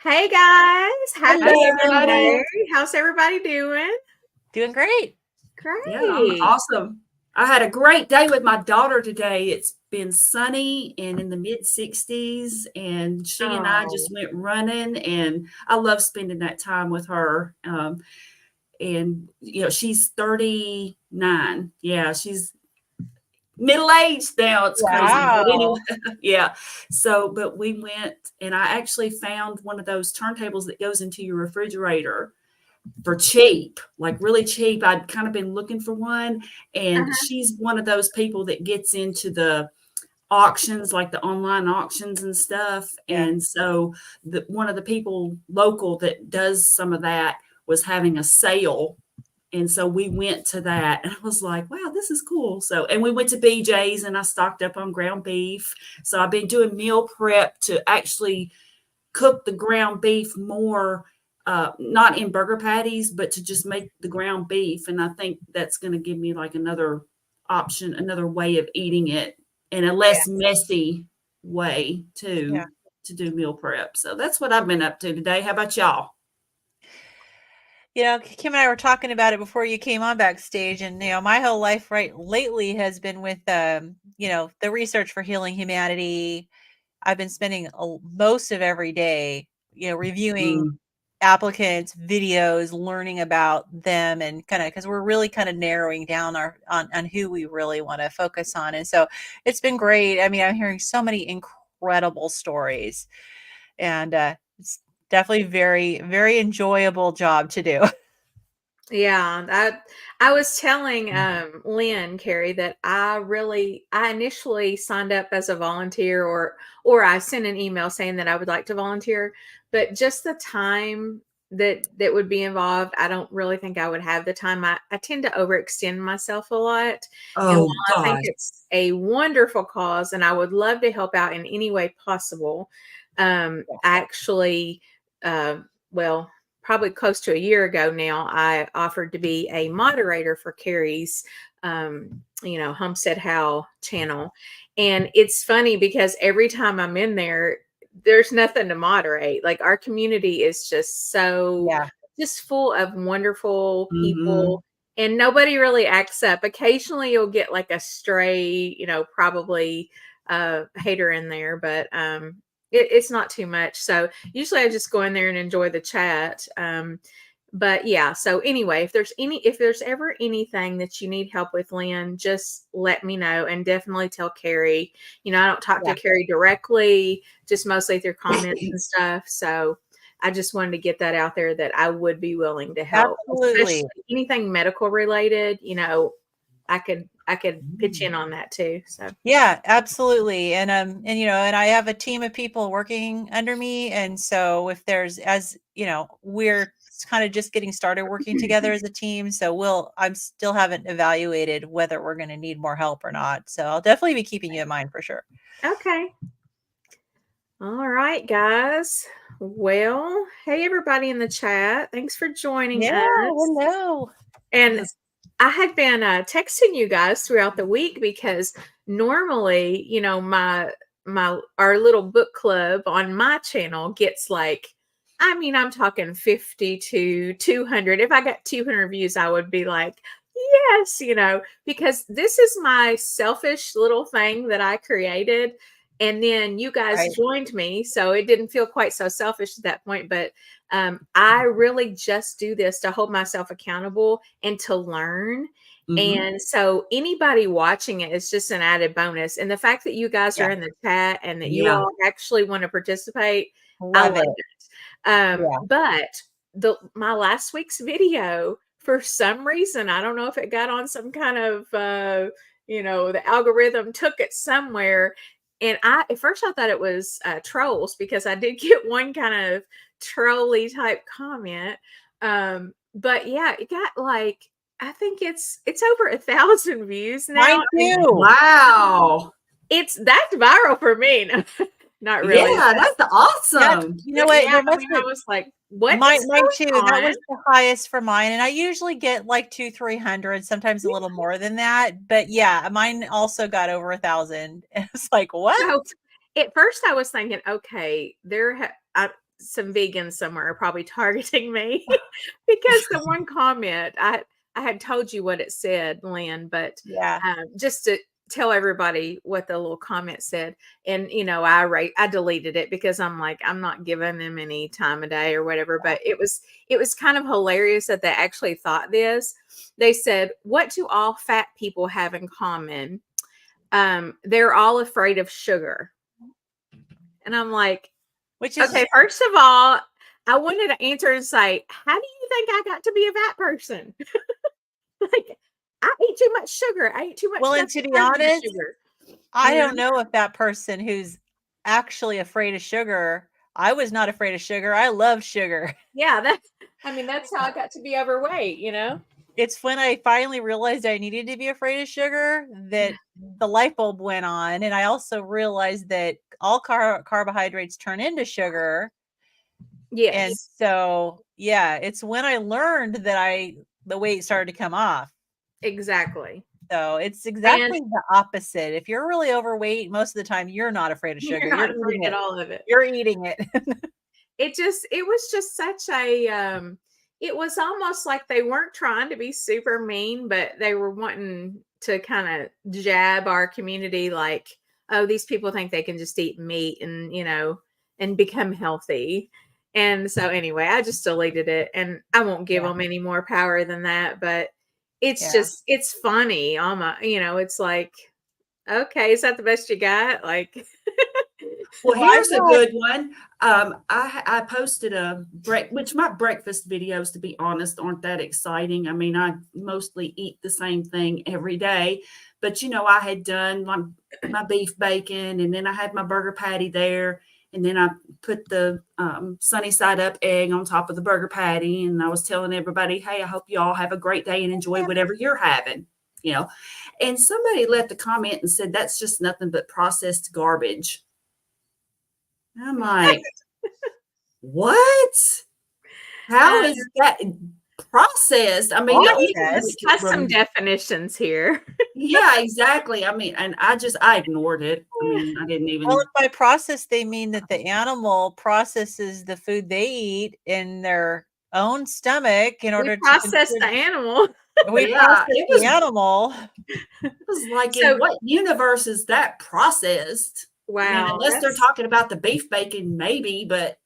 Hey guys, happy Hello, Monday. everybody. How's everybody doing? Doing great. Yeah, I'm Great. awesome. I had a great day with my daughter today. It's been sunny and in the mid 60s, and she and I Oh, just went running, and I love spending that time with her. And she's 39. Yeah, she's middle aged now. It's crazy, but anyway, Wow. yeah. So, but we went, and I actually found one of those turntables that goes into your refrigerator for cheap, like really cheap. I'd kind of been looking for one, and uh-huh. she's one of those people that gets into the auctions, like the online auctions and stuff. Yeah. And so one of the people local that does some of that was having a sale. And so we went to that, and I was like, wow, this is cool. So, and we went to BJ's, and I stocked up on ground beef. So I've been doing meal prep to actually cook the ground beef more, not in burger patties, but to just make the ground beef. And I think that's going to give me like another option, another way of eating it in a Yeah. less messy way Yeah. to do meal prep. So that's what I've been up to today. How about y'all? Kim and I were talking about it before you came on backstage, and my whole life right lately has been with the research for healing humanity. I've been spending most of every day, reviewing Mm, applicants, videos, learning about them, and kind of because we're really kind of narrowing down on who we really want to focus on. And so it's been great. I mean, I'm hearing so many incredible stories, and it's definitely very, very enjoyable job to do. Yeah, I was telling Lynn Carrie that I initially signed up as a volunteer or I sent an email saying that I would like to volunteer, but just the time that would be involved, I don't really think I would have the time. I tend to overextend myself a lot. And oh while I think gosh. it's a wonderful cause and I would love to help out in any way possible, I actually well, probably close to a year ago now, I offered to be a moderator for Carrie's, Homestead How channel. And it's funny because every time I'm in there, there's nothing to moderate. Like our community is just so Yeah. just full of wonderful Hmm. people and nobody really acts up. Occasionally you'll get like a stray, probably hater in there, but it's not too much. So usually I just go in there and enjoy the chat. But yeah, so anyway, if there's ever anything that you need help with, Lynn, just let me know and definitely tell Carrie. I don't talk to Yeah. Carrie directly, just mostly through comments and stuff. So I just wanted to get that out there that I would be willing to help, Absolutely. especially anything medical related. I could pitch in on that too. So Yeah, absolutely. And I have a team of people working under me. And so if there's we're kind of just getting started working together as a team. So I'm still haven't evaluated whether we're going to need more help or not. So I'll definitely be keeping you in mind for sure. okay. All right, guys. Well, hey, everybody in the chat. Thanks for joining Yeah, us. hello. And I had been texting you guys throughout the week because normally, our little book club on my channel gets like, I mean, I'm talking 50 to 200. If I got 200 views, I would be like, yes, because this is my selfish little thing that I created. And then you guys Right. joined me. So it didn't feel quite so selfish at that point. But I really just do this to hold myself accountable and to learn. Hmm. And so anybody watching it is just an added bonus. And the fact that you guys Yeah. are in the chat and that you Yeah. all actually want to participate, I Love love it. it. Yeah. But my last week's video, for some reason, I don't know if it got on some kind of the algorithm took it somewhere. And at first I thought it was trolls because I did get one kind of trolly type comment. But yeah, it got like I think it's over 1,000 views now. Mine I mean, too. Wow. that's viral for me. Not really. Yeah, that's That's, awesome. you know But what? yeah, There I must mean, I have was like, what is mine too. going That on? was the highest for mine. And I usually get like 200-300, sometimes a little more than that. But yeah, mine also got over 1,000. And it's like, what? So at first I was thinking, okay, some vegans somewhere are probably targeting me because the one comment I had told you what it said, Lynn, but Yeah. just to tell everybody what the little comment said. And, I deleted it because I'm like, I'm not giving them any time of day or whatever, but it was kind of hilarious that they actually thought this. They said, what do all fat people have in common? They're all afraid of sugar. And I'm like, Which is okay, first of all, I wanted to answer and say, how do you think I got to be a fat person? Like, I eat too much sugar. I eat too much. well, and to be honest, sugar. I don't know if that person who's actually afraid of sugar. I was not afraid of sugar. I love sugar. Yeah, that's how I got to be overweight, It's when I finally realized I needed to be afraid of sugar that the light bulb went on. And I also realized that all carbohydrates turn into sugar. Yes. And so, yeah, it's when I learned that the weight started to come off. Exactly. So it's exactly the opposite. If you're really overweight, most of the time you're not afraid of sugar. You're not afraid at all of it. You're eating it. It was just such a it was almost like they weren't trying to be super mean, but they were wanting to kind of jab our community like, oh, these people think they can just eat meat and, and become healthy. And so anyway, I just deleted it, and I won't give them any more power than that, but it's just, it's funny. Almost, it's like, okay, is that the best you got? Like, well, here's a good one. I posted which my breakfast videos, to be honest, aren't that exciting. I mean, I mostly eat the same thing every day, but I had done my beef bacon, and then I had my burger patty there, and then I put the sunny side up egg on top of the burger patty, and I was telling everybody, hey, I hope you all have a great day and enjoy whatever you're having, And somebody left a comment and said, that's just nothing but processed garbage. I'm like, what? How is that processed? I mean, got some definitions here. Yeah, exactly. I mean, and I ignored it. I mean, I didn't even. Well, by process, they mean that the animal processes the food they eat in their own stomach in order to process the animal. We process the animal. It was like, in what universe is that processed? Wow. I mean, unless they're talking about the beef bacon, maybe, but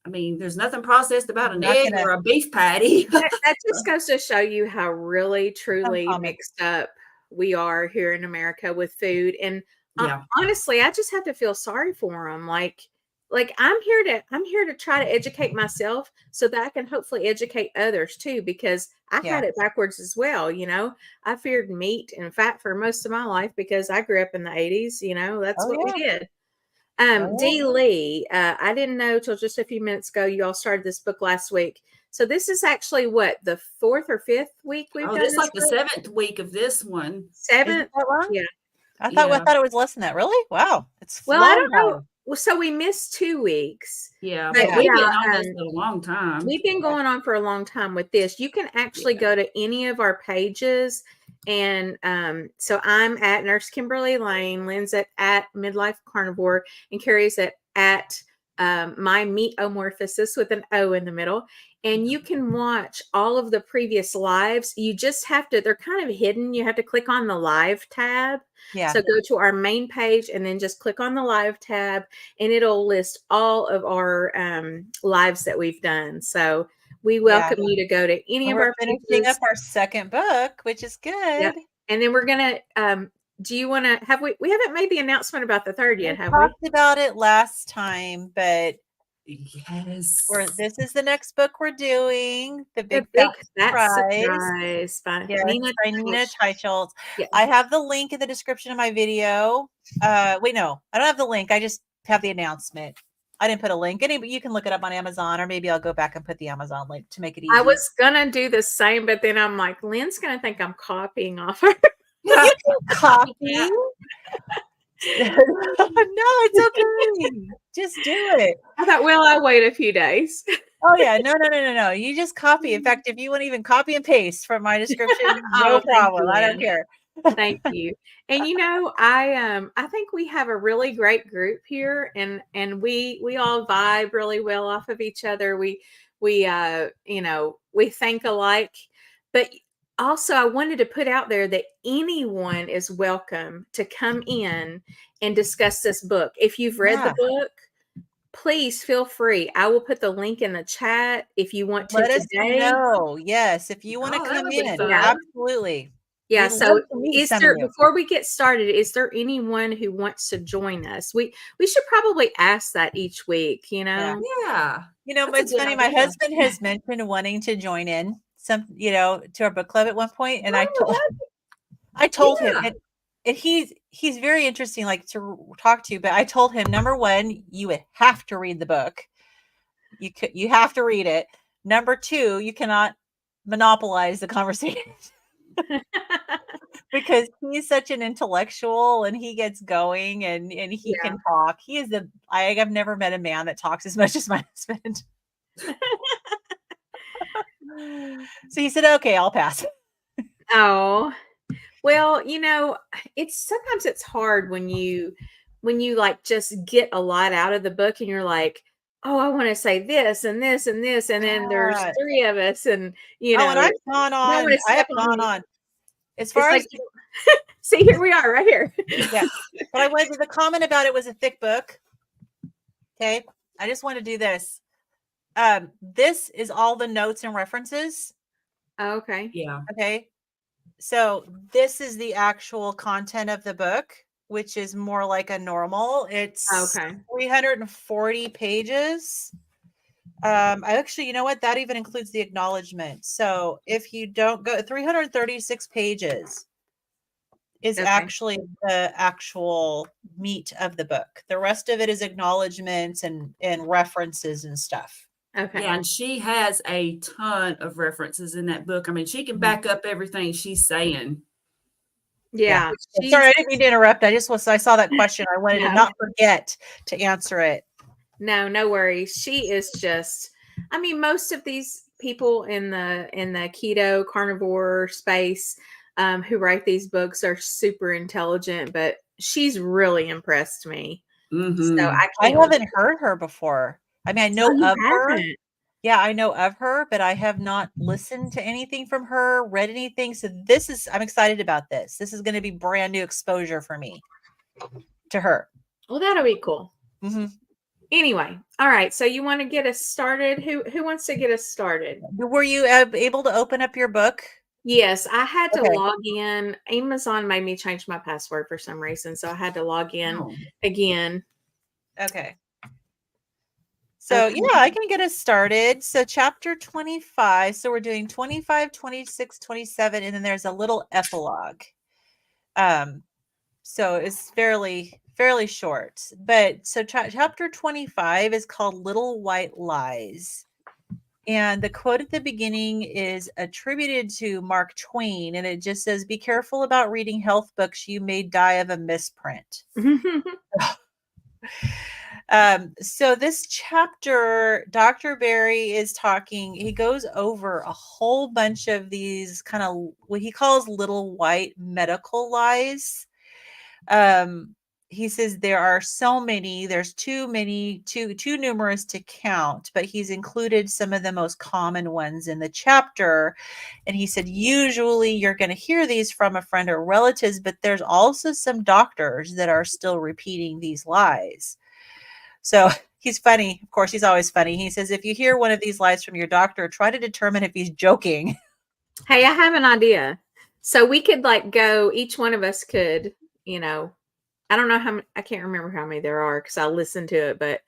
I mean, there's nothing processed about an egg or a beef patty. That just goes to show you how really, truly mixed up we are here in America with food. And honestly, I just have to feel sorry for them. Like I'm here to try to educate myself so that I can hopefully educate others too, because I had it backwards as well. I feared meat and fat for most of my life because I grew up in the 80s. That's what we did. Dee Lee, I didn't know till just a few minutes ago you all started this book last week. So this is actually what, the 4th or 5th week we've done? This is like the 7th week of this one. 7th? Yeah. I thought it was less than that. Really? Wow. It's I don't know. Well, so we missed 2 weeks. Yeah, but we've been on this for a long time. We've been going on for a long time with this. You can actually go to any of our pages. And so I'm at Nurse Kimberly Lane, Lynn's at Midlife Carnivore, and Carrie's at My Meatomorphosis with an O in the middle. And you can watch all of the previous lives. You just have to, they're kind of hidden. You have to click on the live tab. Yeah. So go to our main page and then just click on the live tab, and it'll list all of our lives that we've done. So we welcome you to go to any of our pages. We're finishing up our second book, which is good. Yep. And then we're going to, do you want to, we haven't made the announcement about the third yet, have we? We talked about it last time, but yes, this is the next book we're doing. The Big Surprise by Nina Teicholz. Yes. I have the link in the description of my video. Wait, no, I don't have the link. I just have the announcement. I didn't put a link. You can look it up on Amazon, or maybe I'll go back and put the Amazon link to make it easy. I was gonna do the same, but then I'm like, Lynn's gonna think I'm copying off her. You can copy. No, it's okay. Just do it. I thought, well, I'll wait a few days. Oh yeah, no. You just copy. In fact, if you want to even copy and paste from my description, no problem. I don't care. Thank you. And I think we have a really great group here, and we all vibe really well off of each other. We think alike. But also I wanted to put out there that anyone is welcome to come in and discuss this book. If you've read the Yeah. book, please feel free. I will put the link in the chat if you want to Let us today. know. Yes, if you want to Oh, that come would be in, fun. Yeah. absolutely. Yeah, We'd so love to meet is some of there you. before we get started, is there anyone who wants to join us? We should probably ask that each week, you Yeah. know? Yeah. You know, That's a it's good funny. My idea. husband has mentioned wanting to join in to our book club at one point, and I told him, Yeah. and he's very interesting, like to talk to. But I told him, number one, you would have to read the book. You have to read it. Number two, you cannot monopolize the conversation because he's such an intellectual and he gets going and he Yeah. can talk. I've never met a man that talks as much as my husband. So he said, okay, I'll pass. Oh. Well, sometimes it's hard when you like just get a lot out of the book and you're like, "Oh, I want to say this and this and this," and then there's Yeah. three of us, and Oh, and I've you gone don't want on. to I have step gone on. on. As It's far like, as see, here we are, right here. yeah, but I wanted the comment about it was a thick book. Okay, I just want to do this. This is all the notes and references. Okay. Yeah. Okay, so this is the actual content of the book, which is more like a normal. It's Okay. 340 pages. I actually, you know what? That even includes the acknowledgement. So if you don't go 336 pages is Okay. actually the actual meat of the book. The rest of it is acknowledgments and references and stuff. Okay. Yeah, and she has a ton of references in that book. I mean, she can back up everything she's saying. Yeah. Sorry, I didn't mean to interrupt. I saw that question. I wanted to No. not forget to answer it. No worries. She is just, I mean, most of these people in the keto carnivore space who write these books are super intelligent, but she's really impressed me. So Mm-hmm. I I can't. haven't heard her before. I mean, I know Oh, you of her. haven't? Yeah, I know of her, but I have not listened to anything from her, read anything. So I'm excited about this. This is going to be brand new exposure for me to her. Well, that'll be cool. Mm-hmm. Anyway, all right. So you want to get us started? Who wants to get us started? Were you able to open up your book? Yes, I had to Okay. log in. Amazon made me change my password for some reason, so I had to log in Oh. again. Okay. So Okay. yeah, I can get us started. So chapter 25. So we're doing 25, 26, 27, and then there's a little epilogue. So it's fairly short. But so chapter 25 is called Little White Lies. And the quote at the beginning is attributed to Mark Twain, and it just says, "Be careful about reading health books. You may die of a misprint." So this chapter, Dr. Barry is talking, he goes over a whole bunch of these kind of what he calls little white medical lies. He says there are so many, there's too numerous to count, but he's included some of the most common ones in the chapter. And he said, usually you're going to hear these from a friend or relatives, but there's also some doctors that are still repeating these lies. So he's funny. Of course, he's always funny. He says, if you hear one of these lies from your doctor, try to determine if he's joking. Hey, I have an idea. So we could go, each one of us could, I don't know how many, I can't remember how many there are because I listened to it, but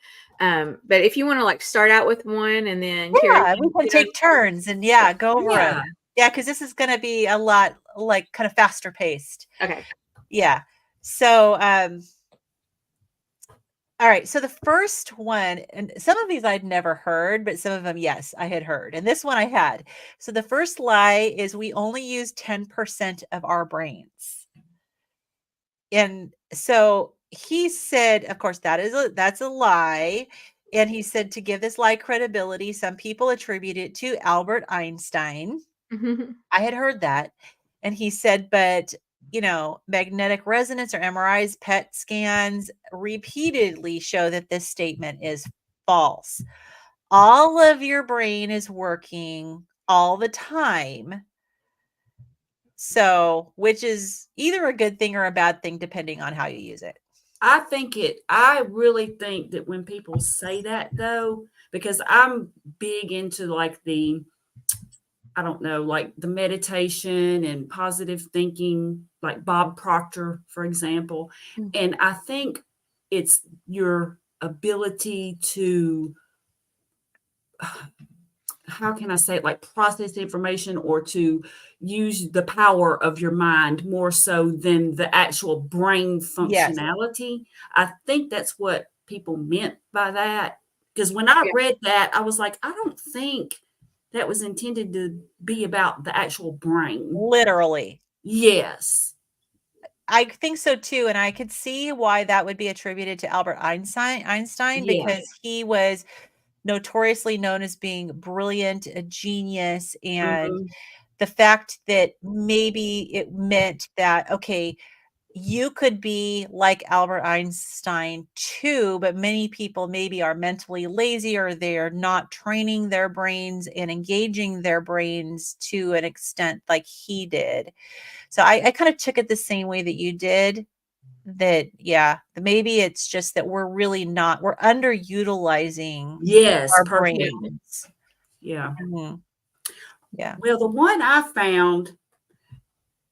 if you want to start out with one and then Yeah, we can take turns and go over Yeah. it. Yeah, because this is going to be a lot like kind of faster paced. Okay. Yeah. So, all right. So the first one, and some of these I'd never heard, but some of them, yes, I had heard. And this one I had. So the first lie is we only use 10% of our brains. And so he said, of course, that's a lie. And he said to give this lie credibility, some people attribute it to Albert Einstein. I had heard that. And he said, but magnetic resonance or MRIs, PET scans repeatedly show that this statement is false. All of your brain is working all the time. So, which is either a good thing or a bad thing, depending on how you use it. I really think that when people say that though, because I'm big into like I don't know, like the meditation and positive thinking, like Bob Proctor, for example. And I think it's your ability to, how can I say it, like process information or to use the power of your mind more so than the actual brain Yes. functionality. I think that's what people meant by that. Because when I Yeah. read that, I was like, I don't think that was intended to be about the actual brain. Literally. Yes. I think so too. And I could see why that would be attributed to Albert Einstein, Yeah. because he was notoriously known as being brilliant, a genius, and Mhm. the fact that maybe it meant that, okay, you could be like Albert Einstein too, but many people maybe are mentally lazy or they're not training their brains and engaging their brains to an extent like he did. So I kind of took it the same way that you did. That, yeah, maybe it's just that we're underutilizing Yes, our perfect. brains. Yeah. Mhm. Yeah. Well, the one I found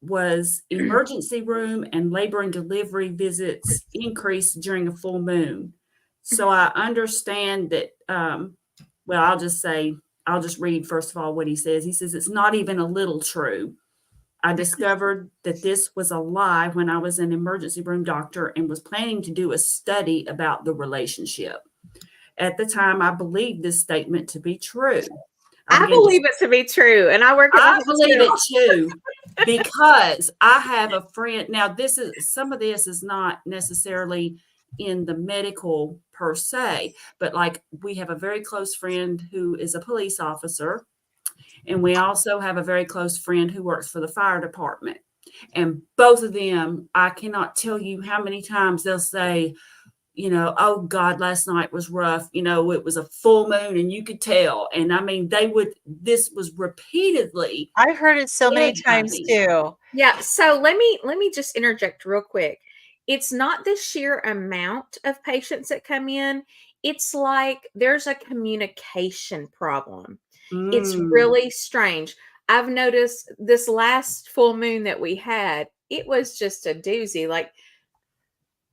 was emergency room and labor and delivery visits increased during a full moon. So I understand that, well, I'll just read first of all what he says. He says, it's not even a little true. I discovered that this was a lie when I was an emergency room doctor and was planning to do a study about the relationship. At the time, I believed this statement to be true. I believe it to be true, and I work at the I believe hospital. it too, because I have a friend. Now, some of this is not necessarily in the medical per se, but like we have a very close friend who is a police officer, and we also have a very close friend who works for the fire department. And both of them, I cannot tell you how many times they'll say, oh God, last night was rough. It was a full moon and you could tell. And I mean, this was repeatedly I've heard it so many said by times them. too. Yeah, so let me just interject real quick. It's not the sheer amount of patients that come in. It's like there's a communication problem. It's Mm. really strange. I've noticed this last full moon that we had, it was just a doozy. Like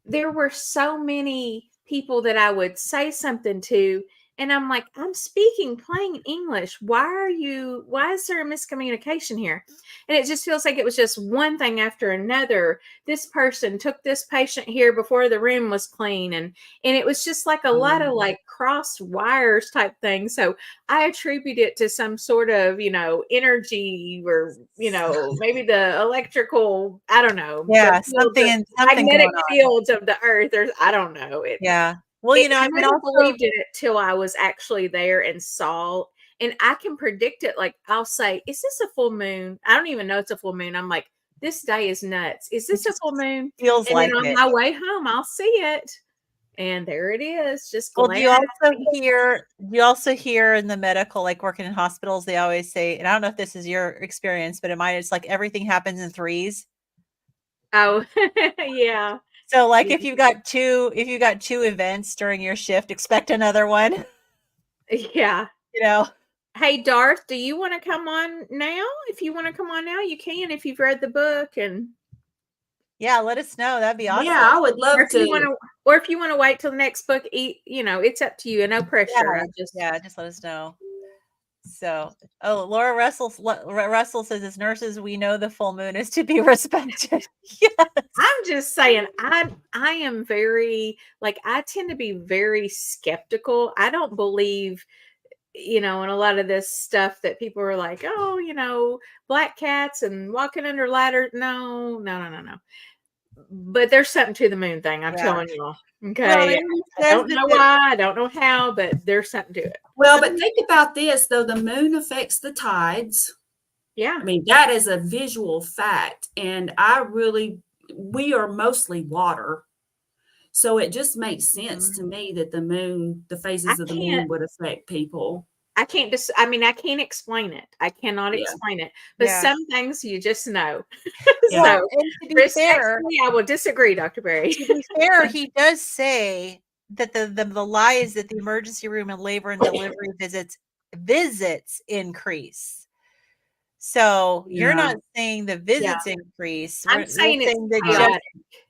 there were so many people that I would say something to, and I'm like, I'm speaking plain English. Why is there a miscommunication here? And it just feels like it was just one thing after another. This person took this patient here before the room was clean. And it was just like a lot of like crossed wires type thing. So I attribute it to some sort of, energy or, maybe the electrical, I don't know, Yeah, the something going magnetic on. fields of the earth. I don't know. Yeah. Well, I I mean, never also, believed in it till I was actually there and saw, and I can predict it. Like I'll say, "Is this a full moon?" I don't even know it's a full moon. I'm like, "This day is nuts. Is it this a just full moon?" feels And then like on it. my way home, I'll see it, and there it is, just Well, glaring. do you also hear in the medical, like working in hospitals, they always say, and I don't know if this is your experience, but in mine, it's like everything happens in threes. Oh, yeah, So like if you got two events during your shift, expect another one, yeah. you know. Hey, Darth, do you want to come on now? If you want to come on now, you can. If you've read the book, and Yeah, let us know. That'd be awesome. Yeah, I would love or if you want to. to, or if you want to wait till the next book, it's up to you. No pressure. Just let us know. So, oh, Russell says, as nurses, we know the full moon is to be respected. Yes. I'm just saying, I am very like I tend to be very skeptical. I don't believe, in a lot of this stuff that people are like, oh, black cats and walking under ladders. No, no, no, no, no. But there's something to the moon thing. I'm Yeah. telling y'all. Well, Okay. and he I says don't that know why. I don't know how, but there's something to it. Well, but think about this though. The moon affects the tides. Yeah. I mean, that is a visual fact. And we are mostly water. So it just makes sense Mhm. to me that the I phases of the can't moon would affect people. I mean, I can't explain it. I cannot Yeah. explain it. But Yeah. some things you just know. Yeah. Well, So, and to be fair, respectfully, I will disagree, Dr. Berry. he does say that the lie is that the emergency room and labor and delivery visits increase. So you're Yeah. not saying the Yeah. visits increase. I'm We're saying it's saying that just chaotic.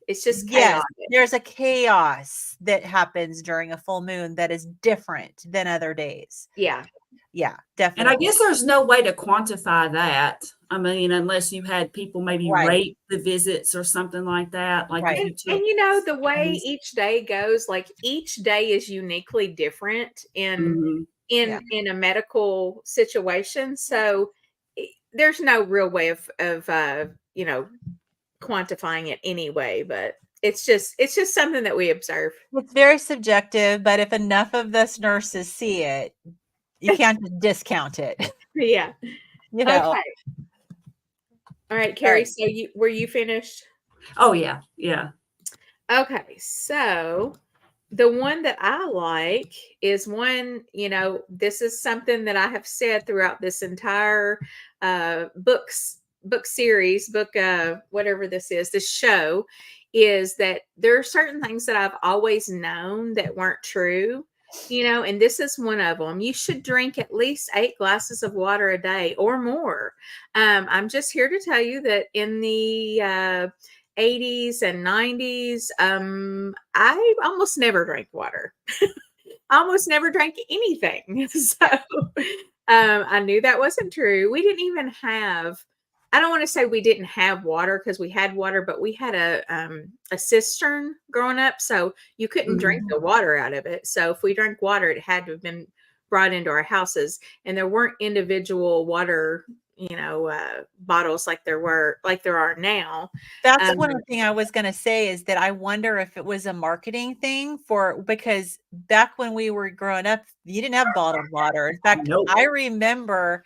It's just yes, chaotic. there's a chaos that happens during a full moon that is different than other days. Yeah. Yeah, And I definitely. guess there's no way to quantify that. I mean, unless you had people maybe Right, rate the visits or something like that. Like if right. you took The way days. each day goes, like each day is uniquely different Mhm. Yeah. in a medical situation. So there's no real way of quantifying it anyway, but it's just something that we observe. It's very subjective, but if enough of us nurses see it, you can't just discount it. Yeah. You know. Okay. All right, All Carrie. right. So were you finished? Oh yeah. Yeah. Okay. So the one that I like is one, this is something that I have said throughout this entire book series, book whatever this show, is that there are certain things that I've always known that weren't true. And this is one of them. You should drink at least 8 glasses of water a day or more. I'm just here to tell you that in the 80s and 90s, I almost never drank water. I almost never drank anything. So I knew that wasn't true. We didn't even have, I don't want to say we didn't have water because we had water, but we had a cistern growing up. So you couldn't drink Mhm. the water out of it. So if we drank water, it had to have been brought into our houses. And there weren't individual water, bottles like there are now. That's Um, one thing I was gonna say is that I wonder if it was a marketing thing because back when we were growing up, you didn't have bottled water. In fact, Nope. I remember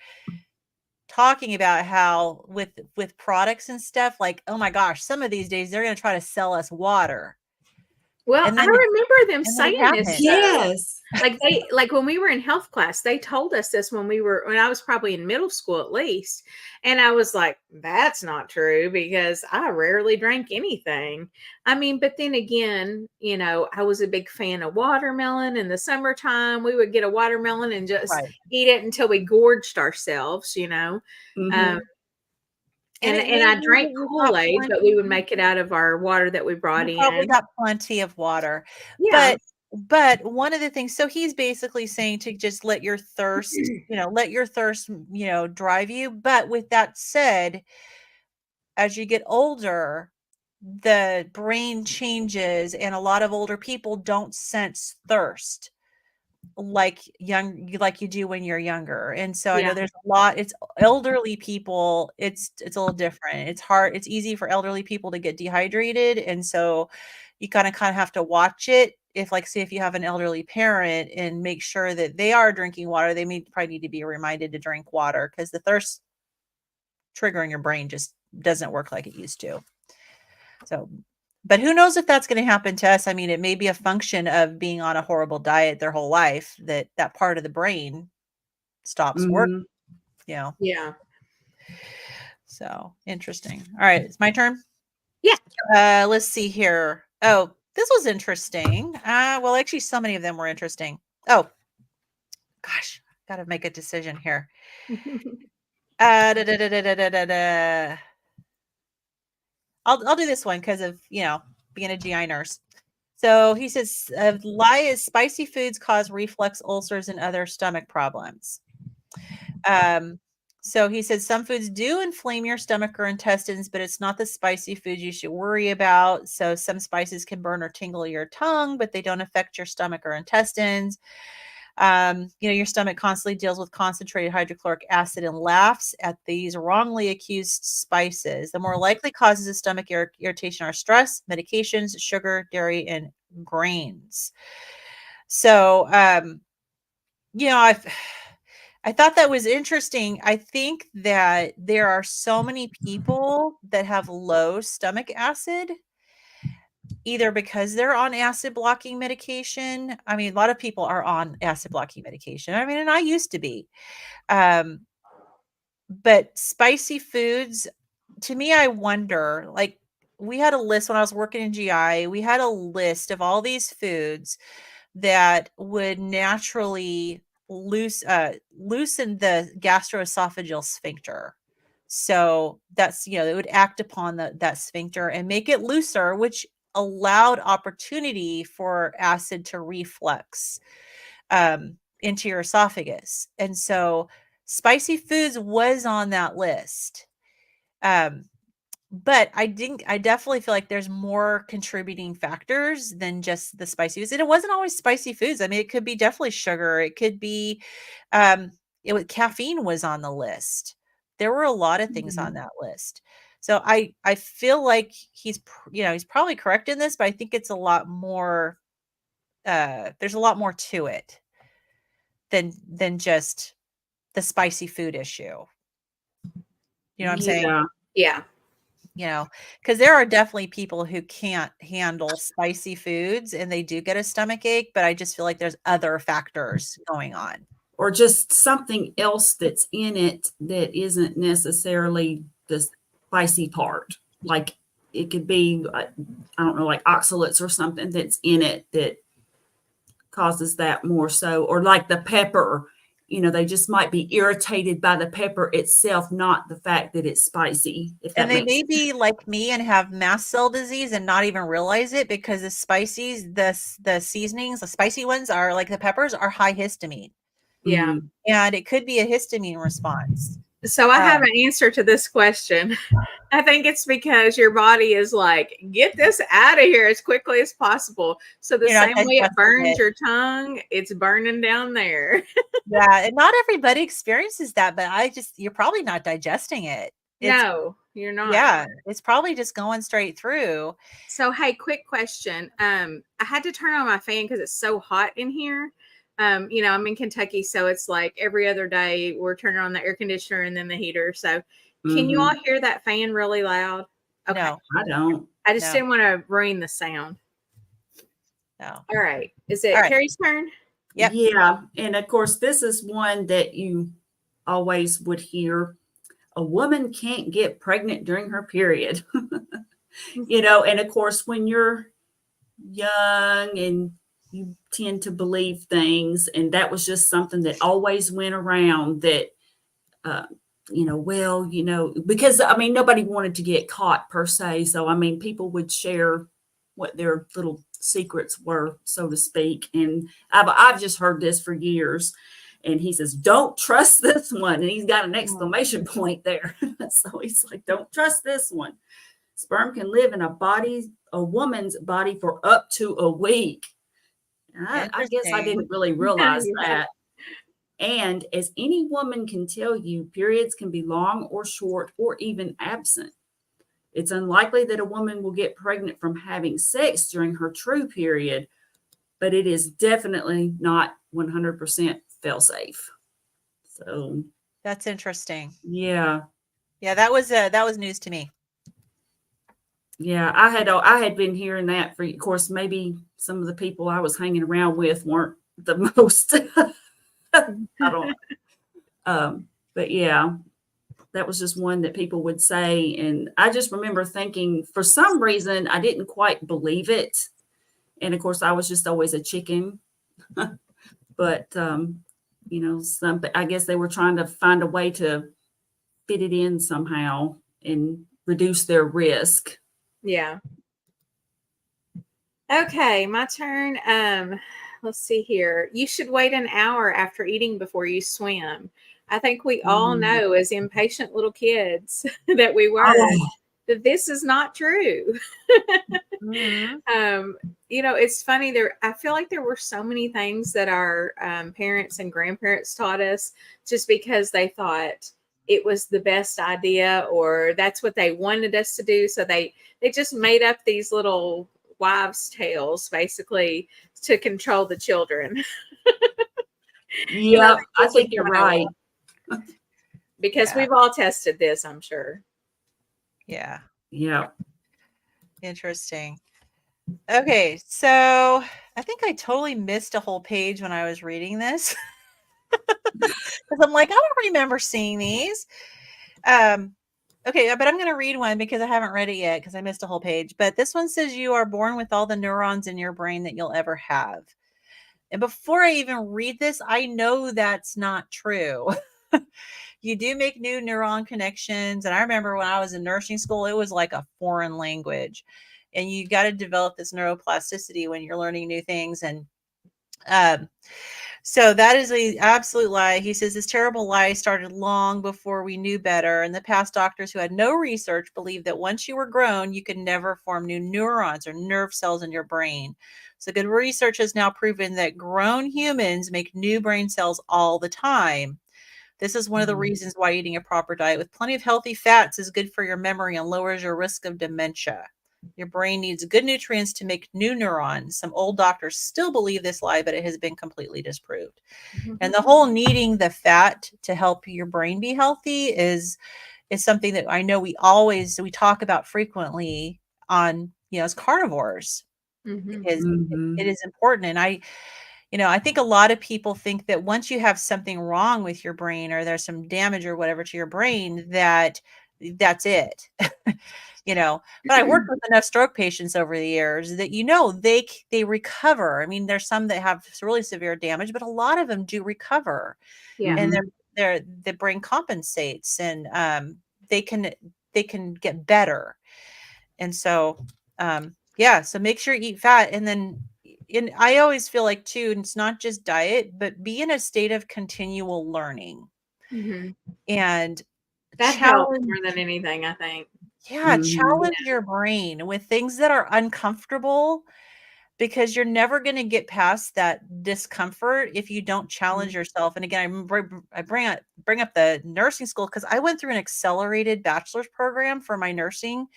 talking about how with products and stuff, like, oh my gosh, some of these days they're gonna try to sell us water. well, And I then it remember them and then it saying this happened. though. Yes. Like when we were in health class, they told us this when I was probably in middle school at least. And I was like, that's not true because I rarely drank anything. I mean, but then again, I was a big fan of watermelon in the summertime. We would get a watermelon and just Right. eat it until we gorged ourselves. Um, Mhm. And and I drank you got Kool-Aid, but we would make it out of our water that we brought you probably in. got plenty of water. Yeah. But one of the things, so he's basically saying to just let your thirst, drive you. But with that said, as you get older, the brain changes and a lot of older people don't sense thirst like you do when you're younger. And so I know Yeah. there's a lot, it's elderly people, it's a little different. It's hard, it's easy for elderly people to get dehydrated. And so you kind of have to watch it. If like say if you have an elderly parent and make sure that they are drinking water, they may probably need to be reminded to drink water because the thirst trigger in your brain just doesn't work like it used to. So, but who knows if that's going to happen to us? I mean, it may be a function of being on a horrible diet their whole life that part of the brain stops working, Mhm. you know. Yeah. So interesting. All right, it's my turn. Yeah. Let's see here. Oh, this was interesting. Well, actually, so many of them were interesting. Oh, gosh, got to make a decision here. Da, da, da, da, da, da, da, da. I'll do this one because of being a GI nurse. So he says, lie is spicy foods cause reflux ulcers and other stomach problems. So he said some foods do inflame your stomach or intestines, but it's not the spicy foods you should worry about. So some spices can burn or tingle your tongue, but they don't affect your stomach or intestines. Your stomach constantly deals with concentrated hydrochloric acid and laughs at these wrongly accused spices. The more likely causes of stomach irritation are stress, medications, sugar, dairy, and grains. So, I've I thought that was interesting. I think that there are so many people that have low stomach acid, either because they're on acid blocking medication. I mean, a lot of people are on acid blocking medication. I mean, and I used to be. Um, but spicy foods, to me, I wonder, like, we had a list when I was working in GI, we had a list of all these foods that would naturally loosen the gastroesophageal sphincter. So that's, it would act upon that sphincter and make it looser, which allowed opportunity for acid to reflux into your esophagus. And so spicy foods was on that list. But I definitely feel like there's more contributing factors than just the spicy foods. And it wasn't always spicy foods. I mean, it could be definitely sugar. It could be, caffeine was on the list. There were a lot of things on that list. So I feel like he's probably correct in this, but I think it's a lot more, there's a lot more to it than just the spicy food issue. You know what I'm saying? Yeah. Because there are definitely people who can't handle spicy foods and they do get a stomach ache, but I just feel like there's other factors going on. Or just something else that's in it that isn't necessarily the spicy part. Like it could be, I don't know, like oxalates or something that's in it that causes that more so. Or like the pepper, they just might be irritated by the pepper itself, not the fact that it's spicy. And they may be like me and have mast cell disease and not even realize it, because the spices, the seasonings, the spicy ones are like the peppers are high histamine. Yeah. And it could be a histamine response. So I have an answer to this question. I think it's because your body is like, get this out of here as quickly as possible. So the same way it burns your tongue, it's burning down there. Yeah. And not everybody experiences that, but you're probably not digesting it. No, you're not. Yeah. It's probably just going straight through. So, hey, quick question. I had to turn on my fan because it's so hot in here. I'm in Kentucky, so it's like every other day we're turning on the air conditioner and then the heater. So can you all hear that fan really loud? Okay. No, I don't. I just didn't want to ruin the sound. No. All right. Is it Carrie's turn? Yep. Yeah. And of course, this is one that you always would hear. A woman can't get pregnant during her period. And of course, when you're young and you tend to believe things, and that was just something that always went around that, because nobody wanted to get caught per se. So, people would share what their little secrets were, so to speak. And I've just heard this for years. And he says, don't trust this one. And he's got an exclamation point there. So he's like, don't trust this one. Sperm can live in a woman's body for up to a week. I guess I didn't really realize that. And as any woman can tell you, periods can be long or short or even absent. It's unlikely that a woman will get pregnant from having sex during her true period, but it is definitely not 100% fail-safe. So that's interesting. Yeah. Yeah, that was news to me. Yeah, I had been hearing that for, of course, maybe some of the people I was hanging around with weren't the most. I don't know. But yeah, that was just one that people would say. And I just remember thinking, for some reason, I didn't quite believe it. And of course, I was just always a chicken. But, I guess they were trying to find a way to fit it in somehow and reduce their risk. Yeah. Okay, my turn. Let's see here. You should wait an hour after eating before you swim. I think we all know, as impatient little kids that we were, that this is not true. It's funny. I feel like there were so many things that our parents and grandparents taught us just because they thought it was the best idea, or that's what they wanted us to do. So they just made up these little wives' tales, basically, to control the children. Yeah, I this think is you're what I right. want. Because Yeah. we've all tested this, I'm sure. Yeah. Yeah. Interesting. Okay, so I think I totally missed a whole page when I was reading this because I'm like, I don't remember seeing these. Okay, but I'm going to read one because I haven't read it yet because I missed a whole page. But this one says you are born with all the neurons in your brain that you'll ever have. And before I even read this, I know that's not true. You do make new neuron connections. And I remember when I was in nursing school, it was like a foreign language. And you got to develop this neuroplasticity when you're learning new things. And so that is an absolute lie. He says this terrible lie started long before we knew better. And the past doctors who had no research believed that once you were grown, you could never form new neurons or nerve cells in your brain. So good research has now proven that grown humans make new brain cells all the time. This is one of the reasons why eating a proper diet with plenty of healthy fats is good for your memory and lowers your risk of dementia. Your brain needs good nutrients to make new neurons. Some old doctors still believe this lie, but it has been completely disproved. And the whole needing the fat to help your brain be healthy is something that I know we talk about frequently on, as carnivores. Mm-hmm. It is important. And I think a lot of people think that once you have something wrong with your brain or there's some damage or whatever to your brain, that's it. But I worked with enough stroke patients over the years that, they recover. I mean, there's some that have really severe damage, but a lot of them do recover. Yeah. And the brain compensates and they can get better. And so, so make sure you eat fat. And then I always feel like too, and it's not just diet, but be in a state of continual learning Mm-hmm. and That helps challenge. more than anything, I think. Yeah, challenge your brain with things that are uncomfortable because you're never going to get past that discomfort if you don't challenge yourself. And again, I bring up the nursing school because I went through an accelerated bachelor's program for my nursing.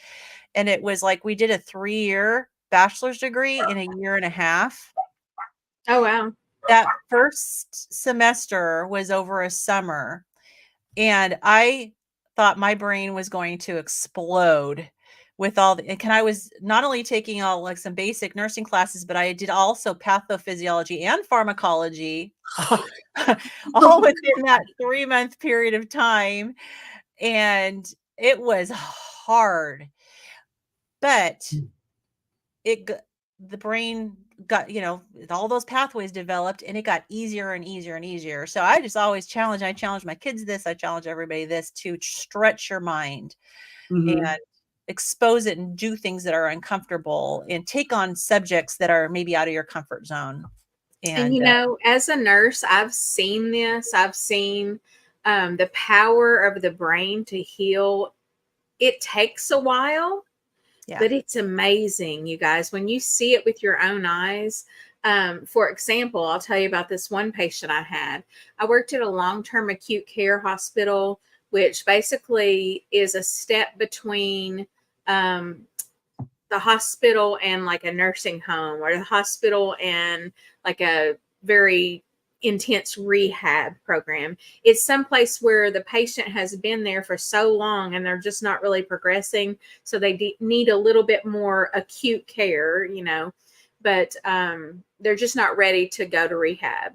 And it was like we did a 3-year bachelor's degree in a year and a half. Oh, wow. That first semester was over a summer. And I thought my brain was going to explode with I was not only taking all like some basic nursing classes, but I did also pathophysiology and pharmacology all within that 3-month period of time. And it was hard. But the brain got, all those pathways developed and it got easier and easier and easier. So I just always challenge my kids this, I challenge everybody this, to stretch your mind and expose it and do things that are uncomfortable and take on subjects that are maybe out of your comfort zone. And as a nurse, I've seen this. I've seen the power of the brain to heal. It takes a while, but it's amazing, you guys, when you see it with your own eyes. For example, I'll tell you about this one patient I had. I worked at a long-term acute care hospital, which basically is a step between the hospital and like a nursing home, or the hospital and like a very intense rehab program. It's someplace where the patient has been there for so long and they're just not really progressing. So they need a little bit more acute care, but they're just not ready to go to rehab.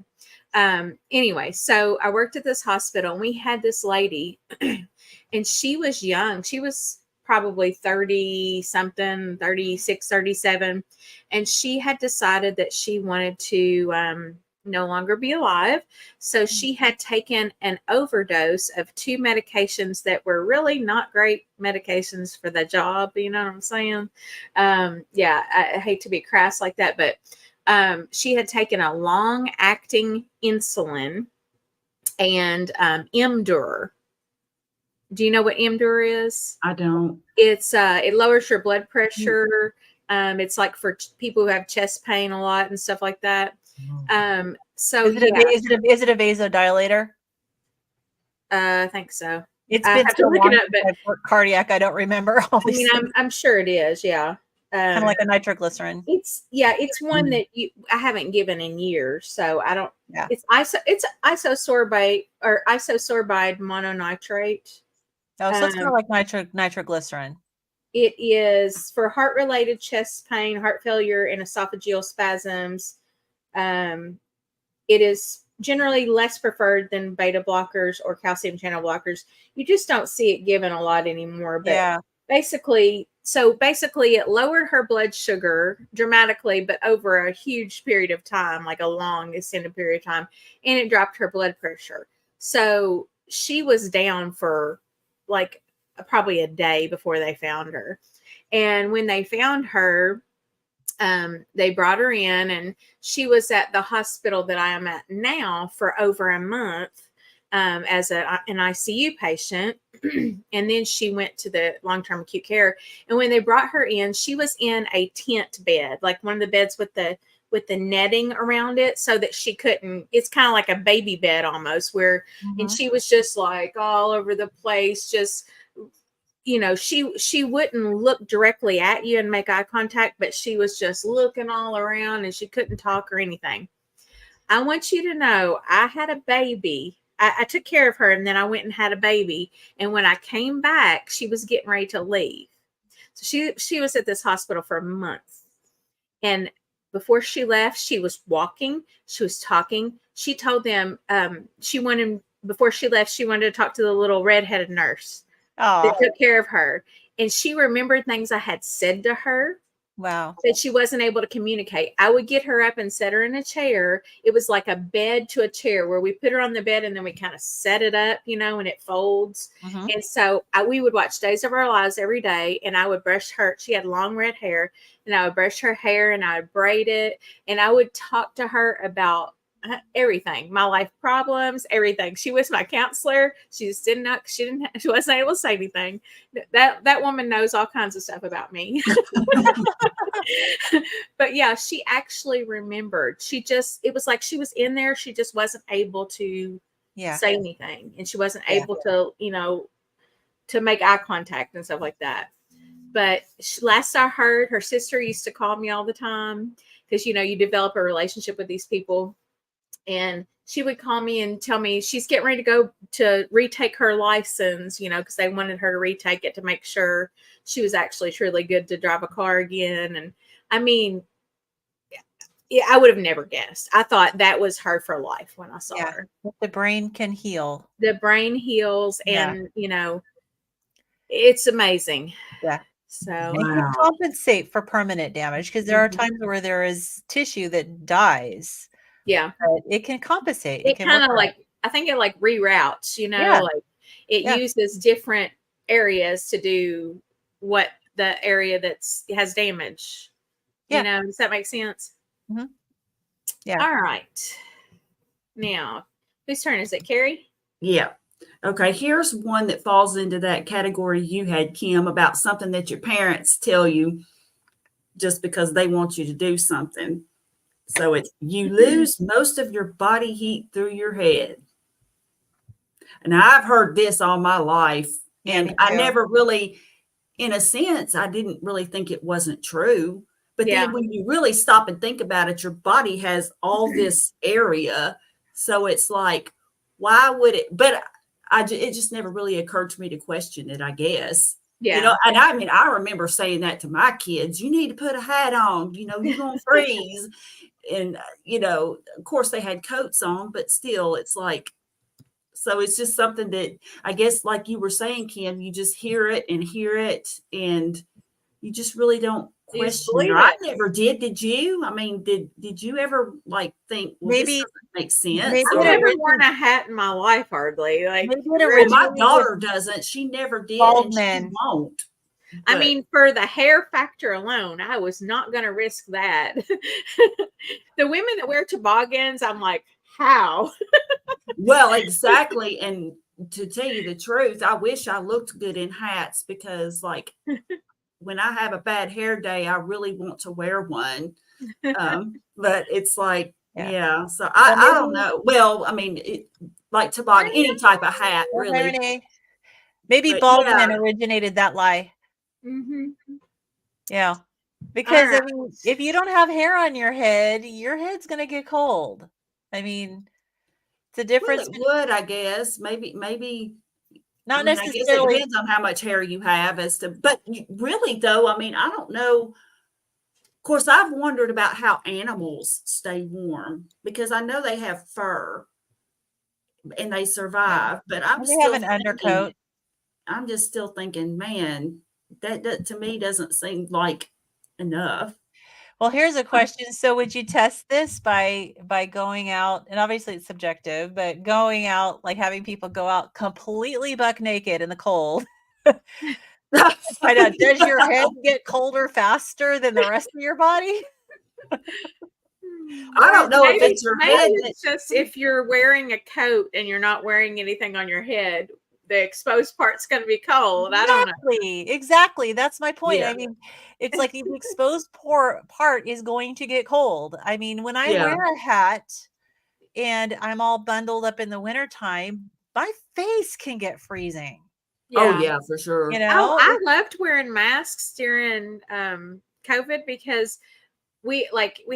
Anyway, so I worked at this hospital and we had this lady and she was young. She was probably 30 something, 36, 37. And she had decided that she wanted to no longer be alive. So she had taken an overdose of 2 medications that were really not great medications for the job. You know what I'm saying? I hate to be crass like that, but she had taken a long acting insulin and Emdur. Do you know what Emdur is? I don't. It's it lowers your blood pressure. It's like for people who have chest pain a lot and stuff like that. So is it a vasodilator? I think so. It's I been have so to look long it up, but I've worked cardiac, I don't remember all these things. I'm sure it is. Yeah. Kind of like a nitroglycerin. It's one that I haven't given in years, so I don't. Yeah. It's isosorbate or isosorbide mononitrate. Oh, so it's kind of like nitroglycerin. It is for heart-related chest pain, heart failure, and esophageal spasms. It is generally less preferred than beta blockers or calcium channel blockers. You just don't see it given a lot anymore. But basically, it lowered her blood sugar dramatically, but over a huge period of time, like a long extended period of time, and it dropped her blood pressure. So she was down for like probably a day before they found her. And when they found her, they brought her in, and she was at the hospital that I am at now for over a month as an ICU patient. And then she went to the long-term acute care. And when they brought her in, she was in a tent bed, like one of the beds with the netting around it, so that she couldn't, it's kind of like a baby bed almost, where, and she was just like all over the place, just, she wouldn't look directly at you and make eye contact, but she was just looking all around, and she couldn't talk or anything. I want you to know, I had a baby. I took care of her, and then I went and had a baby. And when I came back, she was getting ready to leave. So she was at this hospital for a month. And before she left, she was walking. She was talking. She told them before she left, she wanted to talk to the little redheaded nurse that took care of her. And she remembered things I had said to her. Wow. That she wasn't able to communicate. I would get her up and set her in a chair. It was like a bed to a chair, where we put her on the bed and then we kind of set it up, and it folds. And so we would watch Days of Our Lives every day, and I would brush her. She had long red hair, and I would brush her hair, and I would braid it, and I would talk to her about everything, my life problems, everything. She was my counselor. She just didn't know, she wasn't able to say anything. That woman knows all kinds of stuff about me. But yeah, she actually remembered. It was like she was in there. She just wasn't able to say anything, and she wasn't able to, to make eye contact and stuff like that. But last I heard, her sister used to call me all the time, because, you develop a relationship with these people. And she would call me and tell me she's getting ready to go to retake her license, because they wanted her to retake it to make sure she was actually truly good to drive a car again. And I mean, I would have never guessed. I thought that was her for life when I saw her. The brain can heal. The brain heals, and, it's amazing. Yeah. So it can compensate for permanent damage, because there are times where there is tissue that dies. Yeah. But it can compensate. It kind of I think it like reroutes, like it uses different areas to do what the area has damage. Does that make sense? Yeah. All right. Now, whose turn is it, Carrie? Yeah. Okay, here's one that falls into that category you had, Kim, about something that your parents tell you just because they want you to do something. So it's, you lose most of your body heat through your head. And I've heard this all my life. And I never really, in a sense, I didn't really think it wasn't true. But then when you really stop and think about it, your body has all this area. So it's like, why would it? But it just never really occurred to me to question it, I guess. Yeah. And I mean, I remember saying that to my kids, you need to put a hat on, you're going to freeze. And, of course they had coats on, but still it's like, so it's just something that I guess, like you were saying, Kim, you just hear it, and you just really don't question it. I never did. Did you? I mean, did you ever think, well, maybe this doesn't make sense? Maybe I've never worn a hat in my life, hardly. Like, well, my daughter doesn't. She never did, and she won't. I mean, for the hair factor alone, I was not going to risk that. The women that wear toboggans, I'm like, how? Well, exactly. And to tell you the truth, I wish I looked good in hats, because like when I have a bad hair day, I really want to wear one. But it's like, so I don't know. Well, I mean, like toboggan, any type of hat, really. Maybe Baldwin originated that lie. Mm-hmm. Yeah. Because I right. mean, if you don't have hair on your head's going to get cold. I mean, it's a Well, difference. it would, I guess. Maybe. I Not mean, I guess it necessarily. depends on how much hair you have but really though, I mean, I don't know. Of course, I've wondered about how animals stay warm because I know they have fur and they Yeah. survive, but And they have an undercoat. I'm just still thinking, man, that to me doesn't seem like enough. Well, here's a question. So would you test this by going out, and obviously it's subjective, but going out, like having people go out completely buck naked in the cold? Find out, does your head get colder faster than the rest of your body? I Or don't know if it's your maybe head it's just if you're wearing a coat and you're not wearing anything on your head, the exposed part's going to be cold. I don't know. Exactly. That's my point. yeah, I mean, it's like the exposed part is going to get cold. I mean, when I wear yeah. a hat and I'm all bundled up in the wintertime, my face can get freezing. Oh Yeah. yeah, for sure. You Oh, know, I loved wearing masks during COVID because we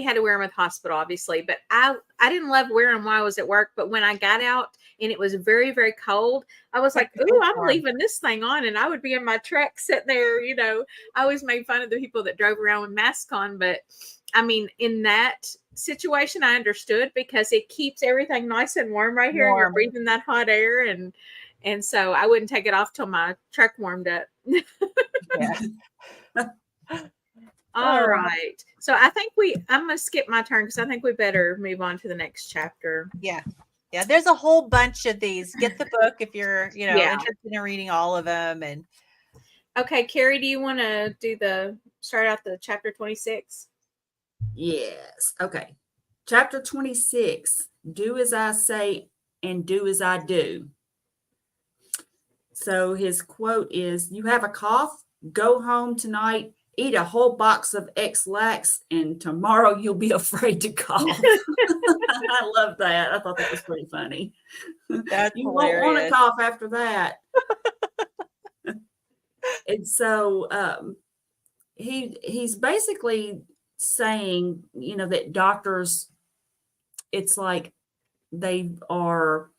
had to wear them at the hospital, obviously, but I didn't love wearing them while I was at work. But when I got out and it was very, very cold, I was like, "Ooh, I'm leaving this thing on," and I would be in my truck sitting there. I always made fun of the people that drove around with masks on, but I mean, in that situation, I understood because it keeps everything nice and warm right here, and you're warm. breathing that hot air, and so I wouldn't take it off till my truck warmed up. Yeah. All right. So I think I'm going to skip my turn because I think we better move on to the next chapter. Yeah. Yeah. There's a whole bunch of these. Get the book if you're, Yeah. interested in reading all of them. And Okay, Carrie, do you want to start out the chapter 26? Yes. Okay. Chapter 26. Do as I say and do as I do. So his quote is, you have a cough, go home tonight, eat a whole box of X-Lax, and tomorrow you'll be afraid to cough. I love that. I thought that was pretty funny. that's You won't want to hilarious. cough after that. And so he's basically saying, that doctors, it's like they are,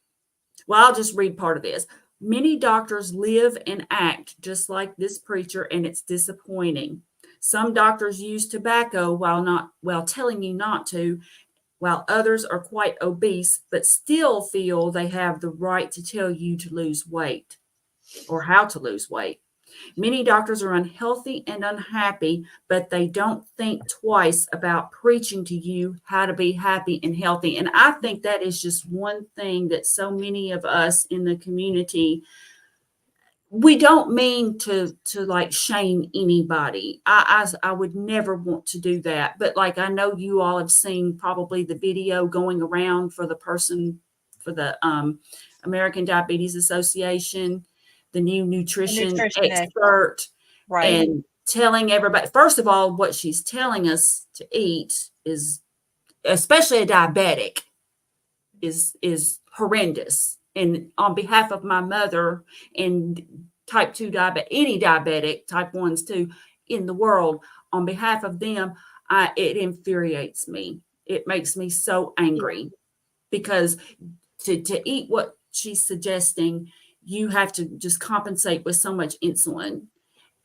well, I'll just read part of this. Many doctors live and act just like this preacher, and it's disappointing. Some doctors use tobacco while telling you not to, while others are quite obese, but still feel they have the right to tell you to lose weight or how to lose weight. Many doctors are unhealthy and unhappy, but they don't think twice about preaching to you how to be happy and healthy. And I think that is just one thing that so many of us in the community, we don't mean to like shame anybody. I would never want to do that. But like, I know you all have seen probably the video going around for the American Diabetes Association, the new nutrition Nutritionist. expert, Right. and telling everybody, first of all, what she's telling us to eat is, especially a diabetic, is horrendous. And on behalf of my mother and type 2 diabetic, any diabetic, type 1s too, in the world, on behalf of them, it infuriates me. It makes me so angry because to eat what she's suggesting, you have to just compensate with so much insulin.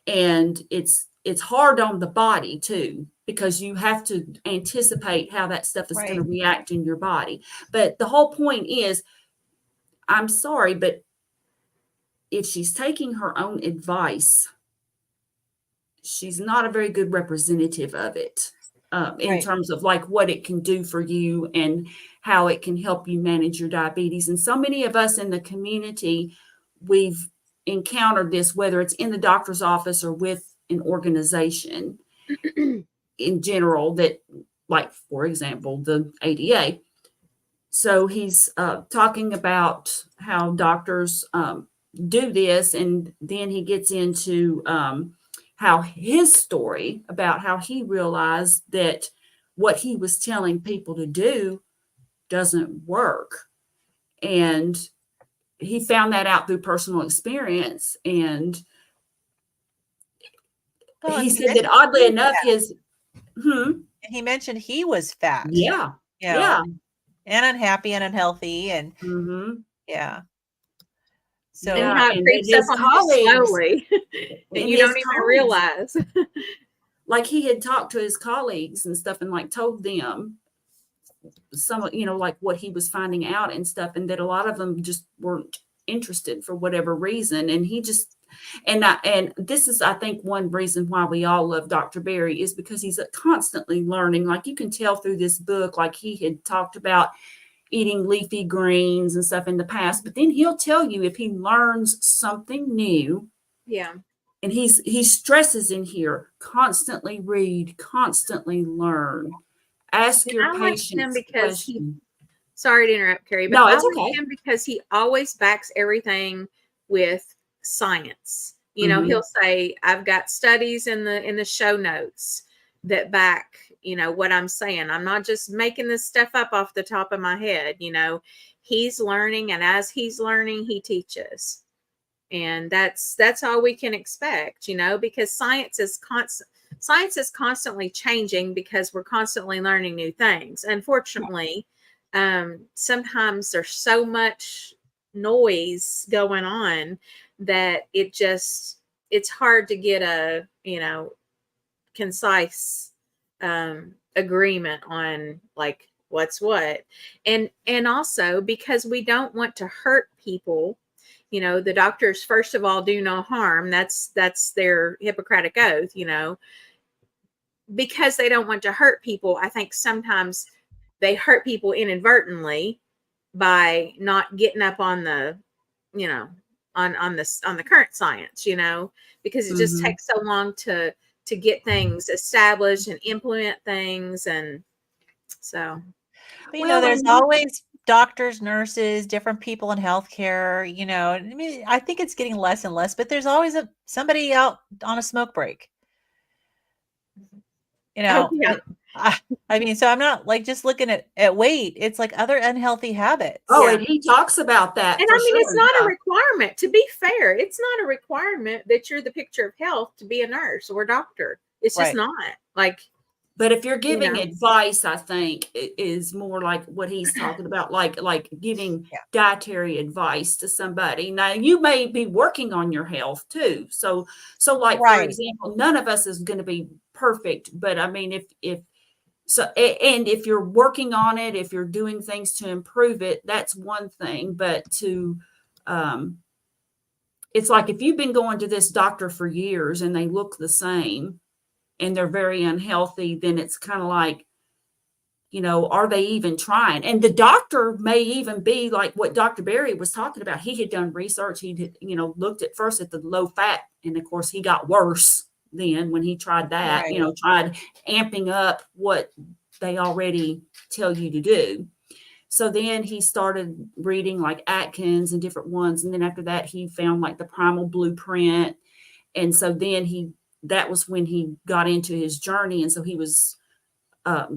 And it's hard on the body too, because you have to anticipate how that stuff is going to react in your body. But the whole point is, I'm sorry, but if she's taking her own advice, she's not a very good representative of it. In terms of like what it can do for you and how it can help you manage your diabetes. And so many of us in the community, we've encountered this, whether it's in the doctor's office or with an organization in general, that, like, for example, the ADA. So he's talking about how doctors do this, and then he gets into how his story about how he realized that what he was telling people to do doesn't work. And he found that out through personal experience. And he said that oddly enough, Mhm. And he mentioned he was fat, Yeah. you know, Yeah. and unhappy and unhealthy. And Mhm. yeah. And So Yeah, how it and creeps up his on you colleagues slowly and and you his don't even colleagues, realize. like, he had talked to his colleagues and stuff and, like, told them some, like, what he was finding out and stuff, and that a lot of them just weren't interested for whatever reason, and he just and this is, I think, one reason why we all love Dr. Berry is because he's constantly learning. Like, you can tell through this book, like, he had talked about eating leafy greens and stuff in the past, but then he'll tell you if he learns something new. Yeah. And he stresses in here, constantly read, constantly learn, ask And your I like him patients because questions. sorry to interrupt, Carrie, but No, I it's like okay. him because he always backs everything with science. Mhm. He'll say, I've got studies in the show notes that back, what I'm saying. I'm not just making this stuff up off the top of my head. He's learning, and as he's learning, he teaches. And that's all we can expect, because science is constantly changing because we're constantly learning new things. Unfortunately, sometimes there's so much noise going on that it's hard to get a concise agreement on like what's what. And also because we don't want to hurt people. The doctors, first of all, do no harm. That's their Hippocratic oath. Because they don't want to hurt people, I think sometimes they hurt people inadvertently by not getting up on the you know on the current science, because it just Mhm. takes so long to get things established and implement things. And so but, Well, there's and always doctors, nurses, different people in healthcare. I mean, I think it's getting less and less, but there's always somebody out on a smoke break. You oh know, yeah. it, I, I mean, so I'm not like just looking at weight. It's like other unhealthy habits. Yeah. and he talks about that And for I mean, it's sure. not a Yeah. requirement. To be fair, it's not a requirement that you're the picture of health to be a nurse or a doctor. It's just Right. not. Like, But if you're you giving know, advice, I think is more like what he's talking about, like giving Yeah. dietary advice to somebody. Now, you may be working on your health too. So like, for Right. example, none of us is going to be perfect, but I mean, if so, and if you're working on it, if you're doing things to improve it, that's one thing. But um, it's like if you've been going to this doctor for years and they look the same and they're very unhealthy, then it's kind of like, are they even trying? And the doctor may even be like what Dr. Berry was talking about. He had done research. He did, looked at first at the low fat, and of course he got worse then when he tried that, Right. tried amping up what they already tell you to do. So then he started reading like Atkins and different ones. And then after that, he found like the primal blueprint. And so then that was when he got into his journey. And so he was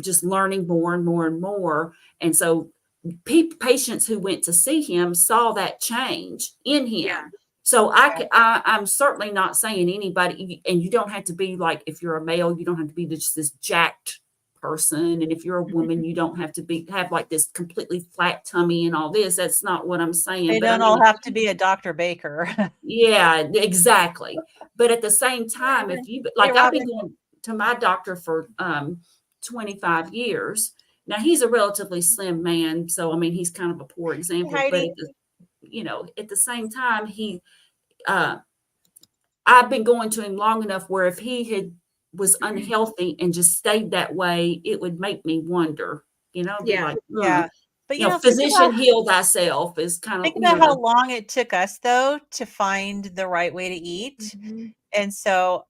just learning more and more and more. And so patients who went to see him saw that change in yeah, him. So I'm certainly not saying anybody, and you don't have to be like, if you're a male, you don't have to be just this jacked person. And if you're a woman, you don't have to have like this completely flat tummy and all this. That's not what I'm saying. They But I don't mean, all have to be a Dr. Baker. yeah, exactly. But at the same time, Robin. if you Hey, like, I've been Robin. going to my doctor for 25 years. Now he's a relatively slim man, so I mean he's kind of a poor Hey, example. But Heidi. at the same time, uh, I've been going to him long enough where if he was unhealthy and just stayed that way, it would make me wonder. Be Yeah. like, Yeah. But physician heal thyself is kind of think about how long it took us though to find the right way to eat. Mhm. And so,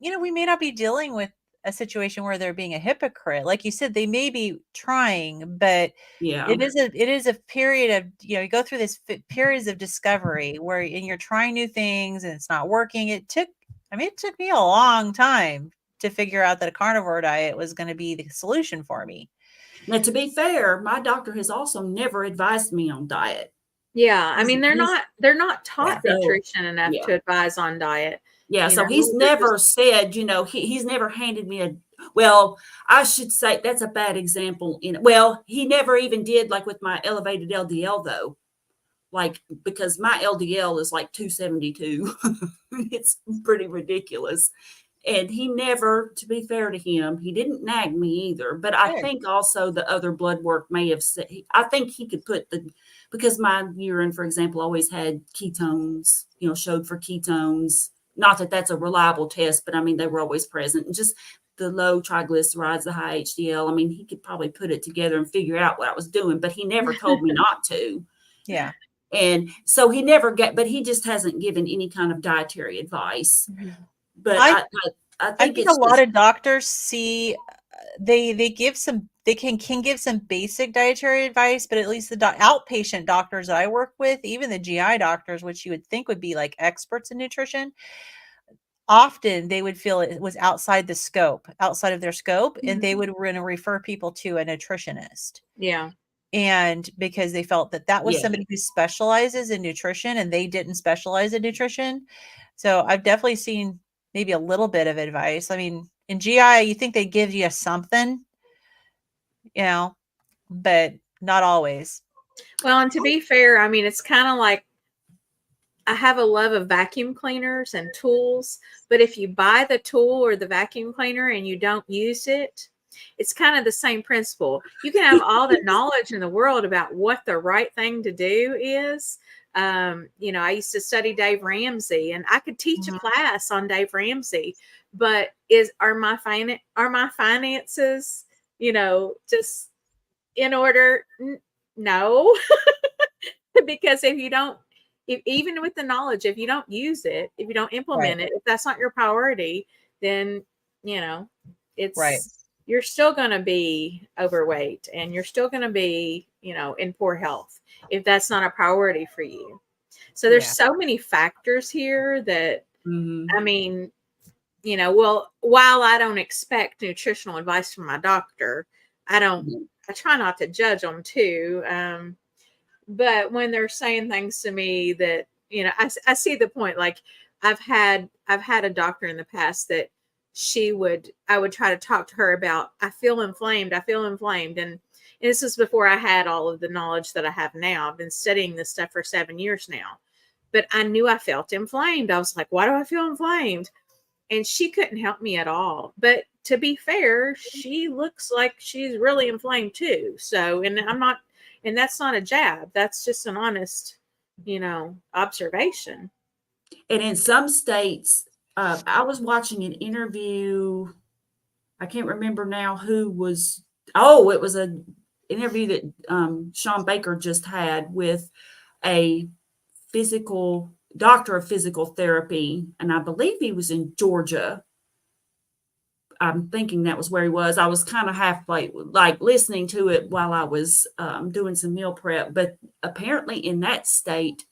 we may not be dealing with a situation where they're being a hypocrite. Like you said, they may be trying, but yeah. it is a period of, you go through this periods of discovery where and you're trying new things and it's not working. It took me a long time to figure out that a carnivore diet was going to be the solution for me. Now, to be fair, my doctor has also never advised me on diet. Yeah. I mean, they're He's not taught so nutrition enough yeah. to advise on diet. Yeah, so he's They're never just said, he's never handed me Well, I should say that's a bad example. Well, he never even did, like with my elevated LDL though, like because my LDL is like 272. It's pretty ridiculous. And he never, to be fair to him, he didn't nag me either. But I Good. think also the other blood work may have said, I think he could put because my urine, for example, always had ketones, showed for ketones. Not that that's a reliable test, but I mean, they were always present. And just the low triglycerides, the high HDL. I mean, he could probably put it together and figure out what I was doing, but he never told me not to. Yeah. And so he never but he just hasn't given any kind of dietary advice. But I I I think think a it's lot just, of doctors see they give some they can give some basic dietary advice, but at least the outpatient doctors that I work with, even the GI doctors, which you would think would be like experts in nutrition, often they would feel it was outside of their scope, and they would refer people to a nutritionist. Yeah. And because they felt that that was yeah. somebody who specializes in nutrition and they didn't specialize in nutrition. So I've definitely seen maybe a little bit of advice. I mean, in GI, you think they give you something, but not always. Well, and to be fair, I mean, it's kind of like I have a love of vacuum cleaners and tools, but if you buy the tool or the vacuum cleaner and you don't use it, it's kind of the same principle. You can have all the knowledge in the world about what the right thing to do is. I used to study Dave Ramsey, and I could teach a class on Dave Ramsey, but are my finances, just in order? No, because if you don't, even with the knowledge, if you don't use it, if you don't implement it, if that's not your priority, then it's Right. you're still going to be overweight and you're still going to be in poor health if that's not a priority for you. So there's so many factors here that I mean, well, while I don't expect nutritional advice from my doctor, I try not to judge them too. But when they're saying things to me that, I see the point. Like I've had a doctor in the past that I would try to talk to her about, I feel inflamed. And this is before I had all of the knowledge that I have now. I've been studying this stuff for 7 years now, but I knew I felt inflamed. I was like, why do I feel inflamed? And she couldn't help me at all. But to be fair, she looks like she's really inflamed too. So, and that's not a jab. That's just an honest, observation. And in some states, I was watching an interview. I can't remember now who was. Oh, it was an interview that Sean Baker just had with a doctor of physical therapy, and I believe he was in Georgia. I'm thinking that was where he was. I was kind of halfway, like listening to it while I was doing some meal prep. But apparently, in that state,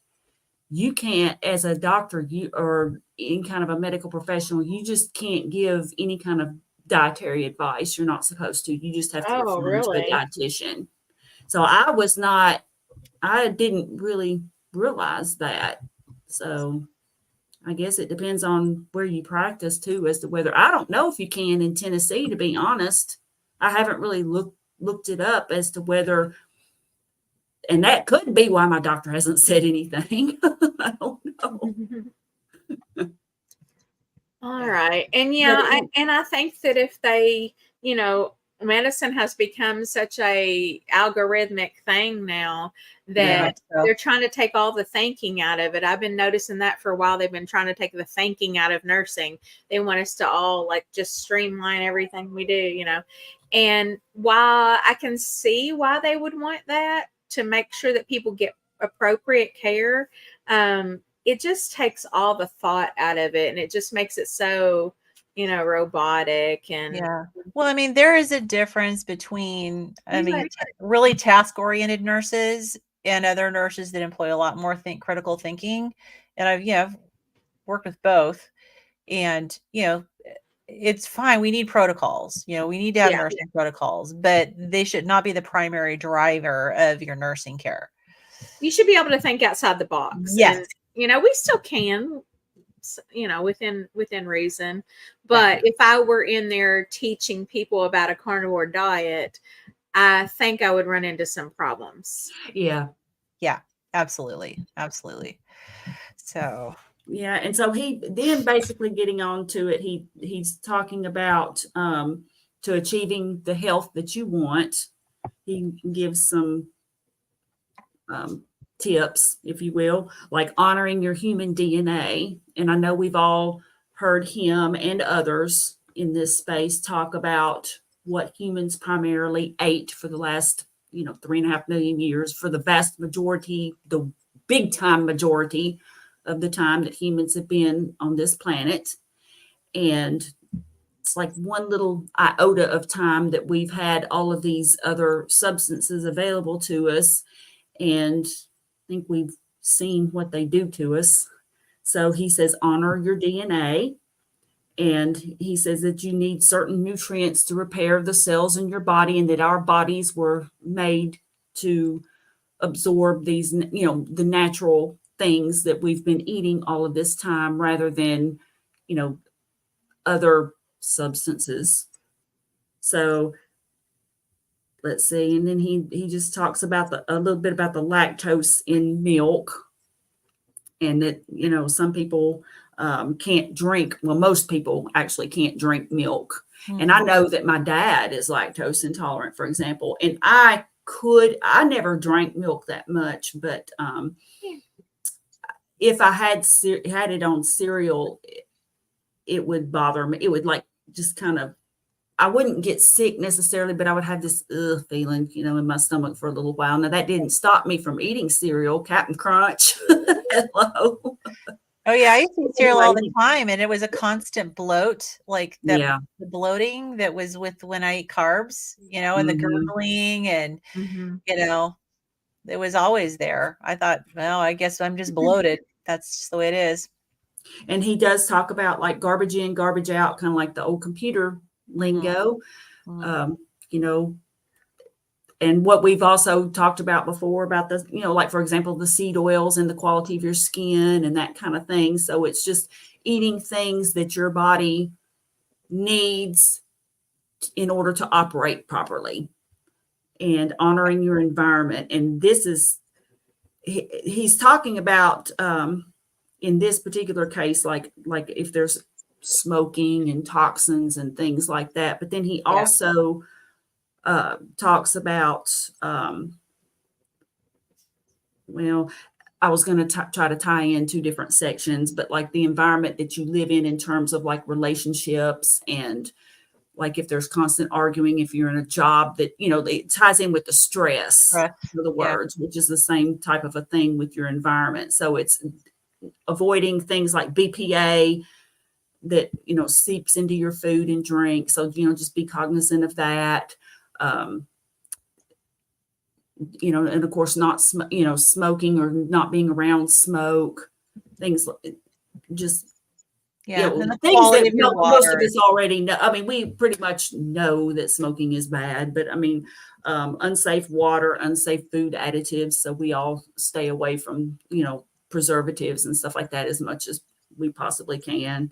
you can't, as a doctor, or any kind of a medical professional, you just can't give any kind of dietary advice. You're not supposed to. You just have to Oh, refer to a really? dietitian. So I didn't really realize that. So I guess it depends on where you practice too, as to whether, I don't know if you can in Tennessee, to be honest. I haven't really looked it up as to whether, and that could be why my doctor hasn't said anything. I don't know. All right. And I think that if they, medicine has become such a algorithmic thing now that they're trying to take all the thinking out of it. I've been noticing that for a while. They've been trying to take the thinking out of nursing. They want us to all like just streamline everything we do, And while I can see why they would want that, to make sure that people get appropriate care, it just takes all the thought out of it, and it just makes it so, robotic. And Well, I mean, there is a difference between, really task-oriented nurses and other nurses that employ a lot more critical thinking. And I've worked with both, and it's fine. We need protocols. We need to have nursing protocols, but they should not be the primary driver of your nursing care. You should be able to think outside the box. Yes. And, we still can, within reason. But if I were in there teaching people about a carnivore diet, I think I would run into some problems. Yeah. Yeah, absolutely. Absolutely. So, Yeah. And so he then basically getting on to it, he's talking about to achieving the health that you want. He gives some tips, if you will, like honoring your human DNA. And I know we've all heard him and others in this space talk about what humans primarily ate for the last, 3.5 million years, for the vast majority, the big time majority of the time that humans have been on this planet. And it's like one little iota of time that we've had all of these other substances available to us. And I think we've seen what they do to us. So he says, honor your DNA. And he says that you need certain nutrients to repair the cells in your body, and that our bodies were made to absorb these, the natural things that we've been eating all of this time, rather than, other substances. So let's see. And then he just talks about a little bit about the lactose in milk, and that, some people can't drink. Well, most people actually can't drink milk. And I know that my dad is lactose intolerant, for example, and I never drank milk that much, but if I had it on cereal, it would bother me. It would just kind of, I wouldn't get sick necessarily, but I would have this feeling, in my stomach for a little while. Now, that didn't stop me from eating cereal, Captain Crunch. Hello. oh yeah, I used to eat cereal all the time, and it was a constant bloat, like Yeah. the bloating that was with when I eat carbs, and the gurgling, and it was always there. I thought, well, I guess I'm just bloated. That's just the way it is. And he does talk about like garbage in, garbage out, kind of like the old computer lingo, and what we've also talked about before about the, like, for example, the seed oils and the quality of your skin and that kind of thing. So it's just eating things that your body needs in order to operate properly, and honoring your environment. And this is, he's talking about, in this particular case, like if there's smoking and toxins and things like that. But then he also talks about, well, I was going to try to tie in two different sections, but like the environment that you live in terms of like relationships, and like if there's constant arguing, if you're in a job that, it ties in with the stress of the words, which is the same type of a thing with your environment. So it's avoiding things like BPA that, seeps into your food and drink. So, just be cognizant of that. And of course, not, smoking or not being around smoke, things like just, and the things quality that of your most of water. us already know. I mean, we pretty much know that smoking is bad, but I mean, unsafe water, unsafe food additives. So we all stay away from, preservatives and stuff like that as much as we possibly can.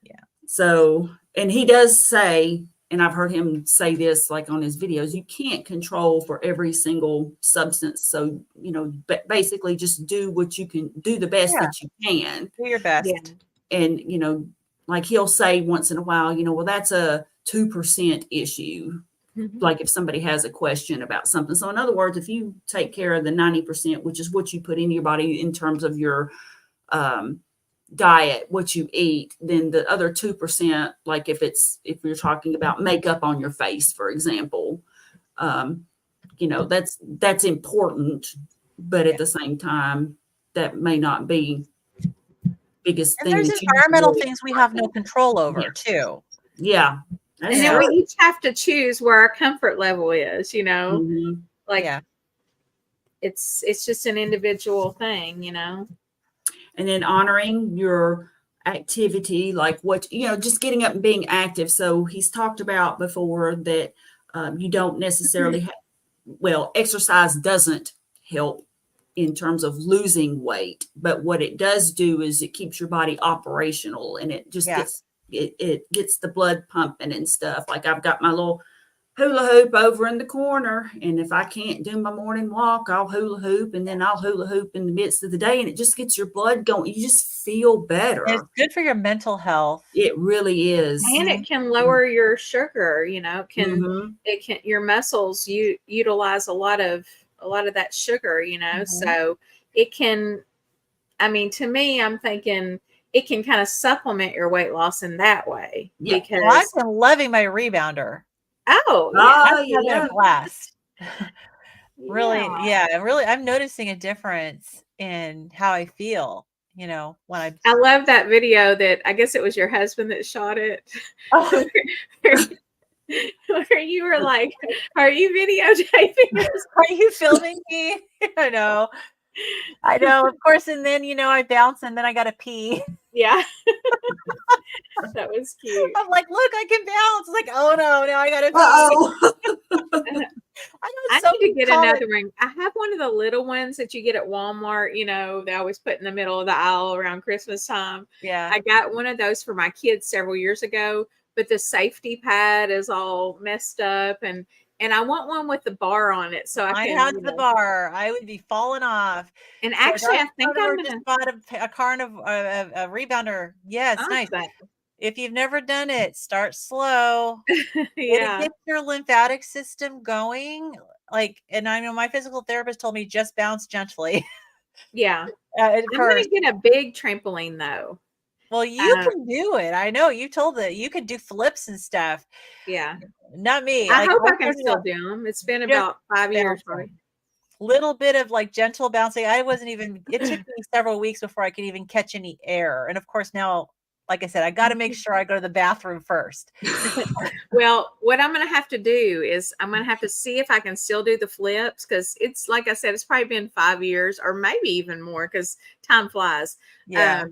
Yeah. So, and he does say, and I've heard him say this like on his videos, you can't control for every single substance. So, basically just do what you can do, the best that you can. Do your best. Yeah. And, like he'll say once in a while, well, that's a 2% issue. Like if somebody has a question about something. So in other words, if you take care of the 90%, which is what you put into your body in terms of your diet, what you eat, then the other 2%, like if you're talking about makeup on your face, for example, that's important, but at the same time, that may not be biggest And thing. there's environmental things we have no control over too. Yeah. And then we each have to choose where our comfort level is, it's just an individual thing, And then honoring your activity, like what, just getting up and being active. So he's talked about before that you don't necessarily exercise doesn't help in terms of losing weight. But what it does do is it keeps your body operational, and it just it gets the blood pumping and stuff. Like I've got my little hula hoop over in the corner, and if I can't do my morning walk, I'll hula hoop, and then I'll hula hoop in the midst of the day, and it just gets your blood going. You just feel better. And it's good for your mental health. It really is. And it can lower your sugar, you know, Mhm. it can, your muscles, you utilize a lot of that sugar, you know, so it can, I mean, to me, I'm thinking it can kind of supplement your weight loss in that way. Yeah. Because Well, I've been loving my rebounder. oh, That's yeah. having a blast. Really, yeah. really, I'm noticing a difference in how I feel, you know, when I love that video that I guess it was your husband that shot it. oh, Where you were like, are you videotaping us? are you filming me? I know. Of course. And then, you know, I bounce and then I got to pee. Yeah. That was cute. I'm like, look, I can bounce. It's like, oh no, now I got to pee. I need to get another one. I have one of the little ones that you get at Walmart, you know, they always put in the middle of the aisle around Christmas time. Yeah. I got one of those for my kids several years ago, but the safety pad is all messed up, and I want one with the bar on it so I can. Mine has the bar. I would be falling off. And actually, I think I'm just bought a rebounder. Yeah, it's nice. If you've never done it, start slow. Yeah. It gets your lymphatic system going. Like, and I know my physical therapist told me just bounce gently. Yeah. I'm going to get a big trampoline though. Well, you can do it. I know you told that you could do flips and stuff. Yeah. Not me. I hope I can still do them. It's been about 5 years. Little bit of like gentle bouncing. It took me several weeks before I could even catch any air. And of course now, like I said, I got to make sure I go to the bathroom first. Well, what I'm going to have to do is I'm going to have to see if I can still do the flips, because it's, like I said, it's probably been 5 years or maybe even more because time flies. Yeah.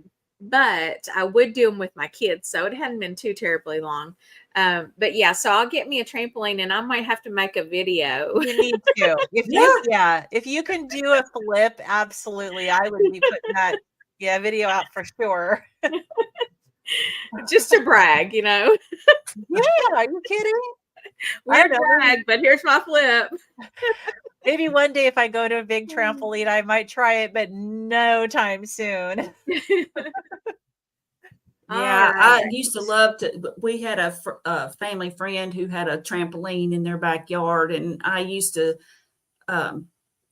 But I would do them with my kids, so it hadn't been too terribly long. But yeah, so I'll get me a trampoline, and I might have to make a video. You need to. If you can do a flip, absolutely, I would be putting that video out for sure. Just to brag, you know. Yeah, are you kidding? Weird brag, but here's my flip. Maybe one day if I go to a big trampoline, I might try it, but no time soon. Yeah, I used to love to. We had a family friend who had a trampoline in their backyard, and I used to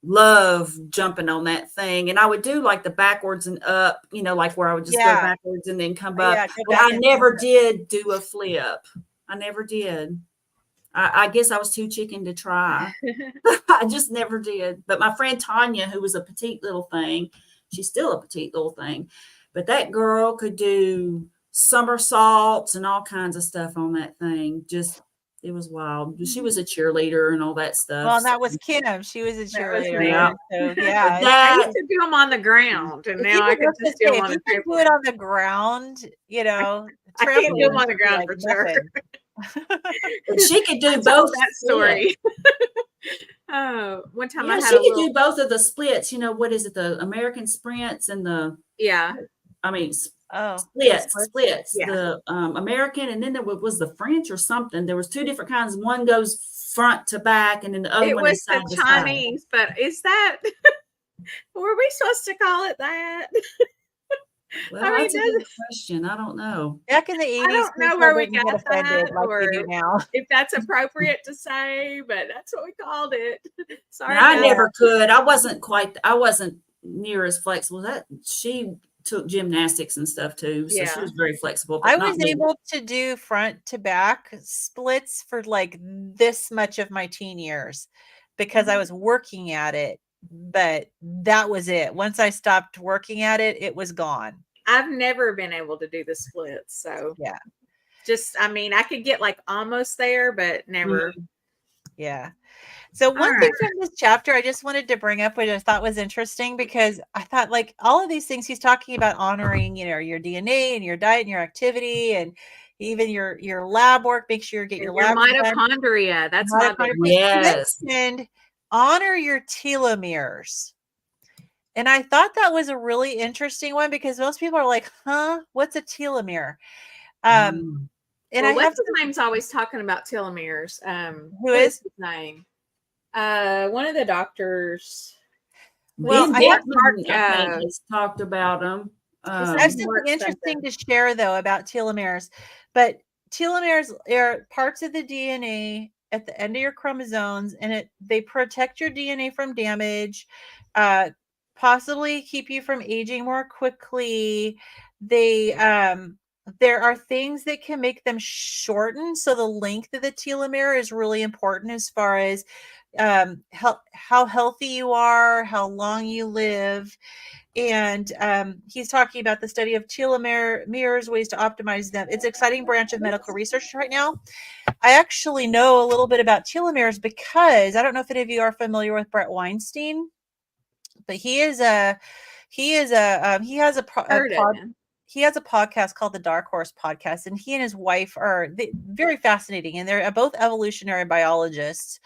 love jumping on that thing. And I would do like the backwards and up, you know, like where I would just go backwards and then come up. But I never did do a flip. I never did. I guess I was too chicken to try. I just never did. But my friend Tanya, who was a petite little thing, she's still a petite little thing, but that girl could do somersaults and all kinds of stuff on that thing. Just, it was wild. She was a cheerleader and all that stuff. Well, that was Kim. She was a cheerleader. Yeah. So, yeah. I used to do them on the ground, and now I can just do them on the trampoline. Do it on the ground, you know. I can't do them on the ground for sure. She could do both. That story. Oh, one time I had she could do both of the splits. You know, what is it? The American sprints and the splits. Yeah. The American, and then there was the French or something. There was two different kinds. One goes front to back, and then the other one is side to side. It was the Chinese, but is that? Were we supposed to call it that? Well, that's a good question. I don't know. Back in the 80s, I don't know where we got that, or now. if that's appropriate to say, but that's what we called it. Sorry, I never could. I wasn't near as flexible. She took gymnastics and stuff too, so she was very flexible. I was able to do front to back splits for like this much of my teen years because I was working at it. But that was it. Once I stopped working at it, it was gone. I've never been able to do the splits. So yeah, just, I mean, I could get like almost there, but never. Mm-hmm. Yeah. So one thing from this chapter I just wanted to bring up, which I thought was interesting, because I thought like all of these things he's talking about honoring, you know, your DNA and your diet and your activity and even your lab work. Make sure you get your lab mitochondria. That's yes. And honor your telomeres. And I thought that was a really interesting one because most people are like, huh, what's a telomere? Mm. And I Well, have what's his name's always talking about telomeres. who What is is? his name? One of the doctors. Well, Ben I have Dickman, I think, Uh, has talked about them. his I have name's something Mark interesting something. to share though about telomeres, but telomeres are parts of the DNA at the end of your chromosomes, and they protect your DNA from damage, uh, possibly keep you from aging more quickly. They there are things that can make them shorten, so the length of the telomere is really important as far as how healthy you are, how long you live. And he's talking about the study of telomeres, ways to optimize them. It's an exciting branch of medical research right now. I actually know a little bit about telomeres because I don't know if any of you are familiar with Brett Weinstein, but he has Heard of him. he has a podcast called the Dark Horse Podcast, and he and his wife are very fascinating, and they're both evolutionary biologists.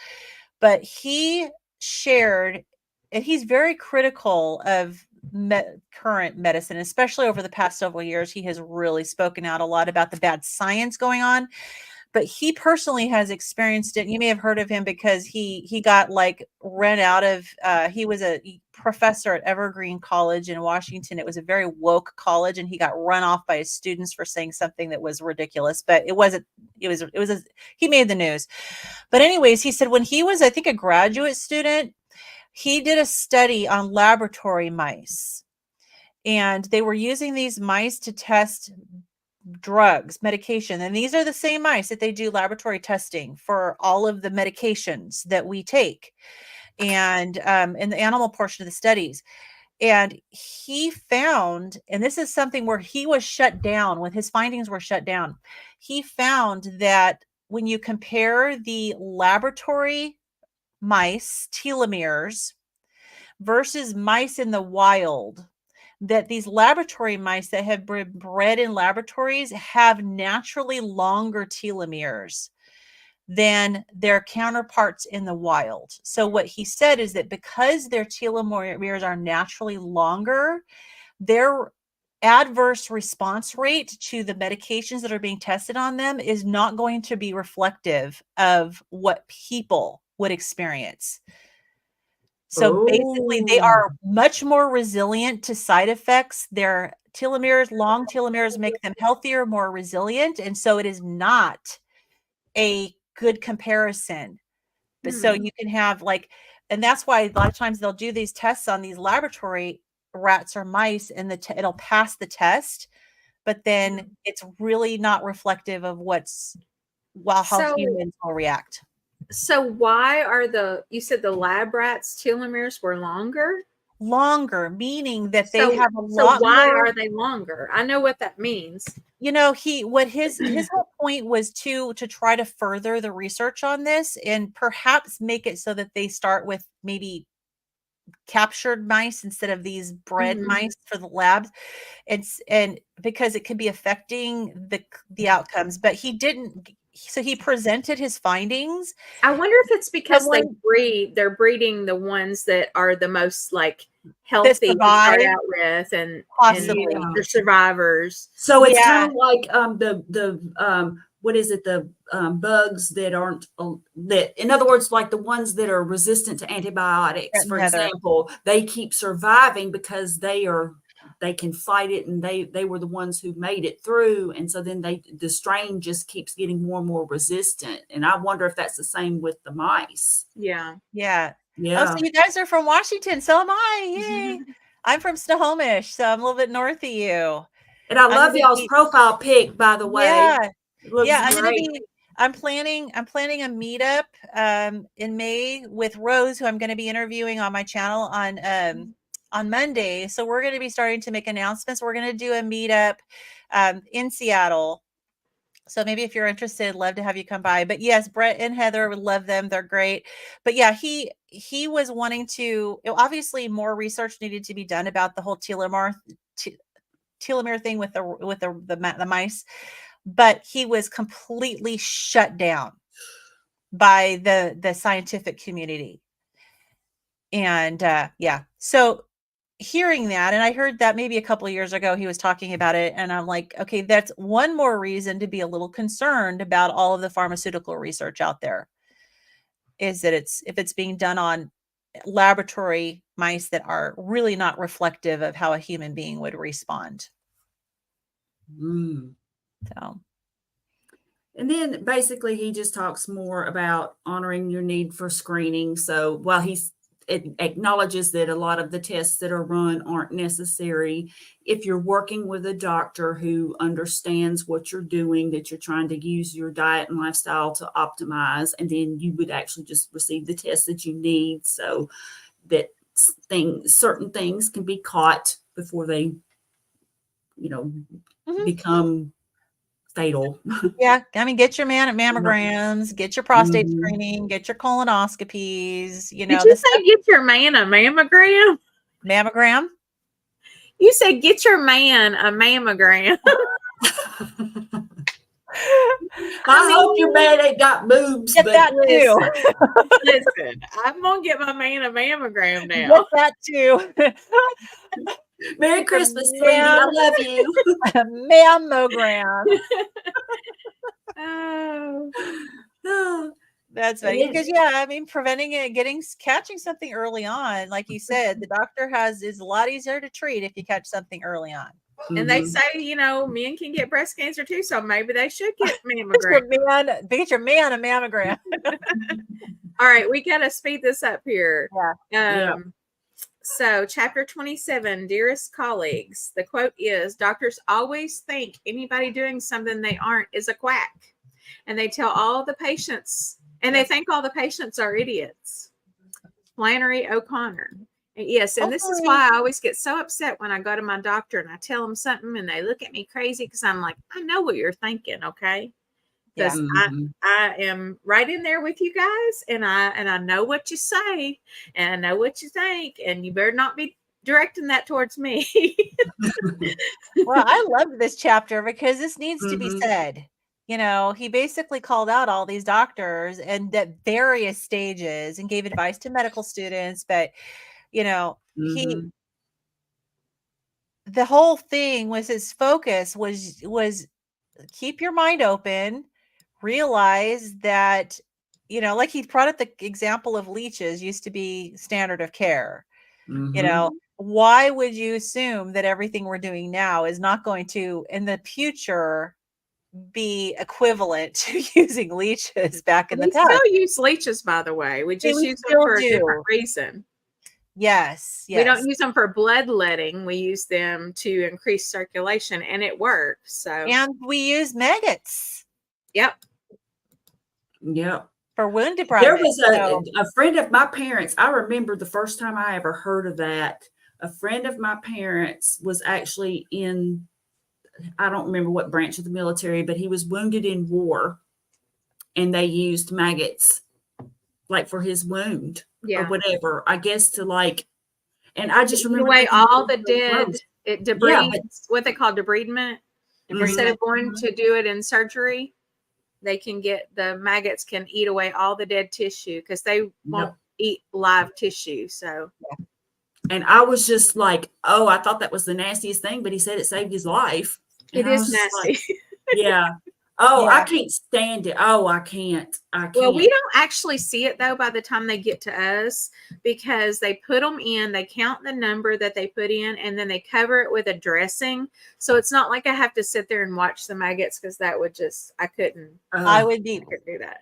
But he shared, and he's very critical of current medicine, especially over the past several years. He has really spoken out a lot about the bad science going on, but he personally has experienced it. You may have heard of him because he got like run out of he was a professor at Evergreen College in Washington. It was a very woke college, and he got run off by his students for saying something that was ridiculous, but it wasn't. He made the news. But anyways, he said when he was, I think, a graduate student, he did a study on laboratory mice, and they were using these mice to test drugs, medication. And these are the same mice that they do laboratory testing for all of the medications that we take, and in the animal portion of the studies. And he found, and this is something where he was shut down, when his findings were shut down, he found that when you compare the laboratory mice telomeres versus mice in the wild, that these laboratory mice that have been bred in laboratories have naturally longer telomeres than their counterparts in the wild. So what he said is that because their telomeres are naturally longer, their adverse response rate to the medications that are being tested on them is not going to be reflective of what people would experience. So basically, they Oh, are much more resilient to side effects. Their telomeres, long telomeres, make them healthier, more resilient. And so it is not a good comparison. But so Hmm. you can have like, and that's why a lot of times they'll do these tests on these laboratory rats or mice, and it'll pass the test, but then it's really not reflective of how So, humans will react. so why are you said the lab rats telomeres were longer? Longer, meaning that they So, have a so lot why more. are they longer? I know what that means. His whole point was to try to further the research on this and perhaps make it so that they start with maybe captured mice instead of these bred Mhm. mice for the labs. And because it could be affecting the outcomes, but he didn't. So he presented his findings. I wonder if it's because Someone they're breeding the ones that are the most like that healthy to start survive, out with, and possibly. yeah. they're survivors. So it's kind Yeah, of like the what is it, the bugs that aren't that, in other words, like the ones that are resistant to antibiotics, Brett and for Heather. example, they keep surviving because they can fight it, and they were the ones who made it through, and so then the strain just keeps getting more and more resistant. And I wonder if that's the same with the mice. Yeah. Yeah. Oh, so Yeah. you guys are from Washington. So am I. Yay. I'm from Snohomish, so I'm a little bit north of you. And I I'm love gonna y'all's be profile pic, by the way. Yeah. It looks Yeah, great. I'm planning a meetup in May with Rose, who I'm going to be interviewing on my channel on Monday. So we're going to be starting to make announcements. We're going to do a meetup in Seattle. So maybe if you're interested, love to have you come by. But yes, Brett and Heather would love them. They're great. But yeah, he was wanting to, obviously more research needed to be done about the whole telomere thing with the mice, but he was completely shut down by the scientific community. And yeah, so hearing that, and I heard that maybe a couple of years ago he was talking about it, and I'm like, okay, that's one more reason to be a little concerned about all of the pharmaceutical research out there, is that if it's being done on laboratory mice that are really not reflective of how a human being would respond. Mm. So And then basically he just talks more about honoring your need for screening. So while it acknowledges that a lot of the tests that are run aren't necessary, if you're working with a doctor who understands what you're doing, that you're trying to use your diet and lifestyle to optimize, and then you would actually just receive the tests that you need so that certain things can be caught before they, become fatal. yeah, I mean, get your mammograms, get your prostate Mhm. screening, get your colonoscopies, Did the you stuff. say get your man a mammogram? Mammogram. You said get your man a mammogram. I hope your man ain't got boobs, Get but that too. Listen, I'm gonna get my man a mammogram Get now. that too. Merry Christmas, sweetie. I love you. Mammogram. Oh. That's funny because I mean, preventing it, catching something early on, like you said, the doctor is a lot easier to treat if you catch something early on. And they say, men can get breast cancer too, so maybe they should get Get mammogram. your man a mammogram. All right, we got to speed this up here. Yeah. So, chapter 27, dearest colleagues, the quote is, doctors always think anybody doing something they aren't is a quack. And they tell all the patients, and they think all the patients are idiots. Flannery O'Connor. Yes, and this is why I always get so upset when I go to my doctor and I tell them something and they look at me crazy because I'm like, I know what you're thinking, okay? Because I am right in there with you guys, and I know what you say, and I know what you think, and you better not be directing that towards me. Well, I love this chapter because this needs to be said. He basically called out all these doctors and at various stages and gave advice to medical students, but the whole thing was his focus was keep your mind open, realize that, like he brought up the example of leeches used to be standard of care. Why would you assume that everything we're doing now is not going to, in the future, be equivalent to using leeches back in the past? We still use leeches, by the way. We just use them for a different reason. Yes. We don't use them for bloodletting. We use them to increase circulation, and it works. So, and we use maggots. Yep. For wound debridement. There was a friend of my parents. I remember the first time I ever heard of that. A friend of my parents was actually in, I don't remember what branch of the military, but he was wounded in war, and they used maggots like for his wound or whatever, I guess, to and I just remember away all the dead debris, what they call debridement. Instead of going to do it in surgery, they can the maggots can eat away all the dead tissue because they won't eat live tissue. So, and I was just like, oh, I thought that was the nastiest thing, but he said it saved his life. It is nasty. I can't stand it. Oh, I can't. Well, we don't actually see it though by the time they get to us because they put them in, they count the number that they put in, and then they cover it with a dressing. So it's not like I have to sit there and watch the maggots because that would I couldn't. I couldn't do that.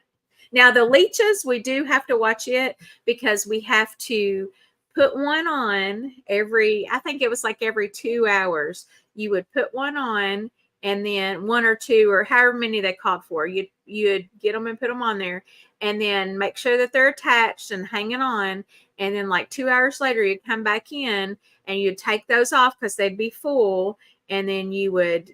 Now the leeches, we do have to watch it because we have to put one on I think it was like every 2 hours. You would put one on. And then one or two or however many they called for, you'd get them and put them on there and then make sure that they're attached and hanging on. And then like 2 hours later, you'd come back in and you'd take those off because they'd be full. And then you would,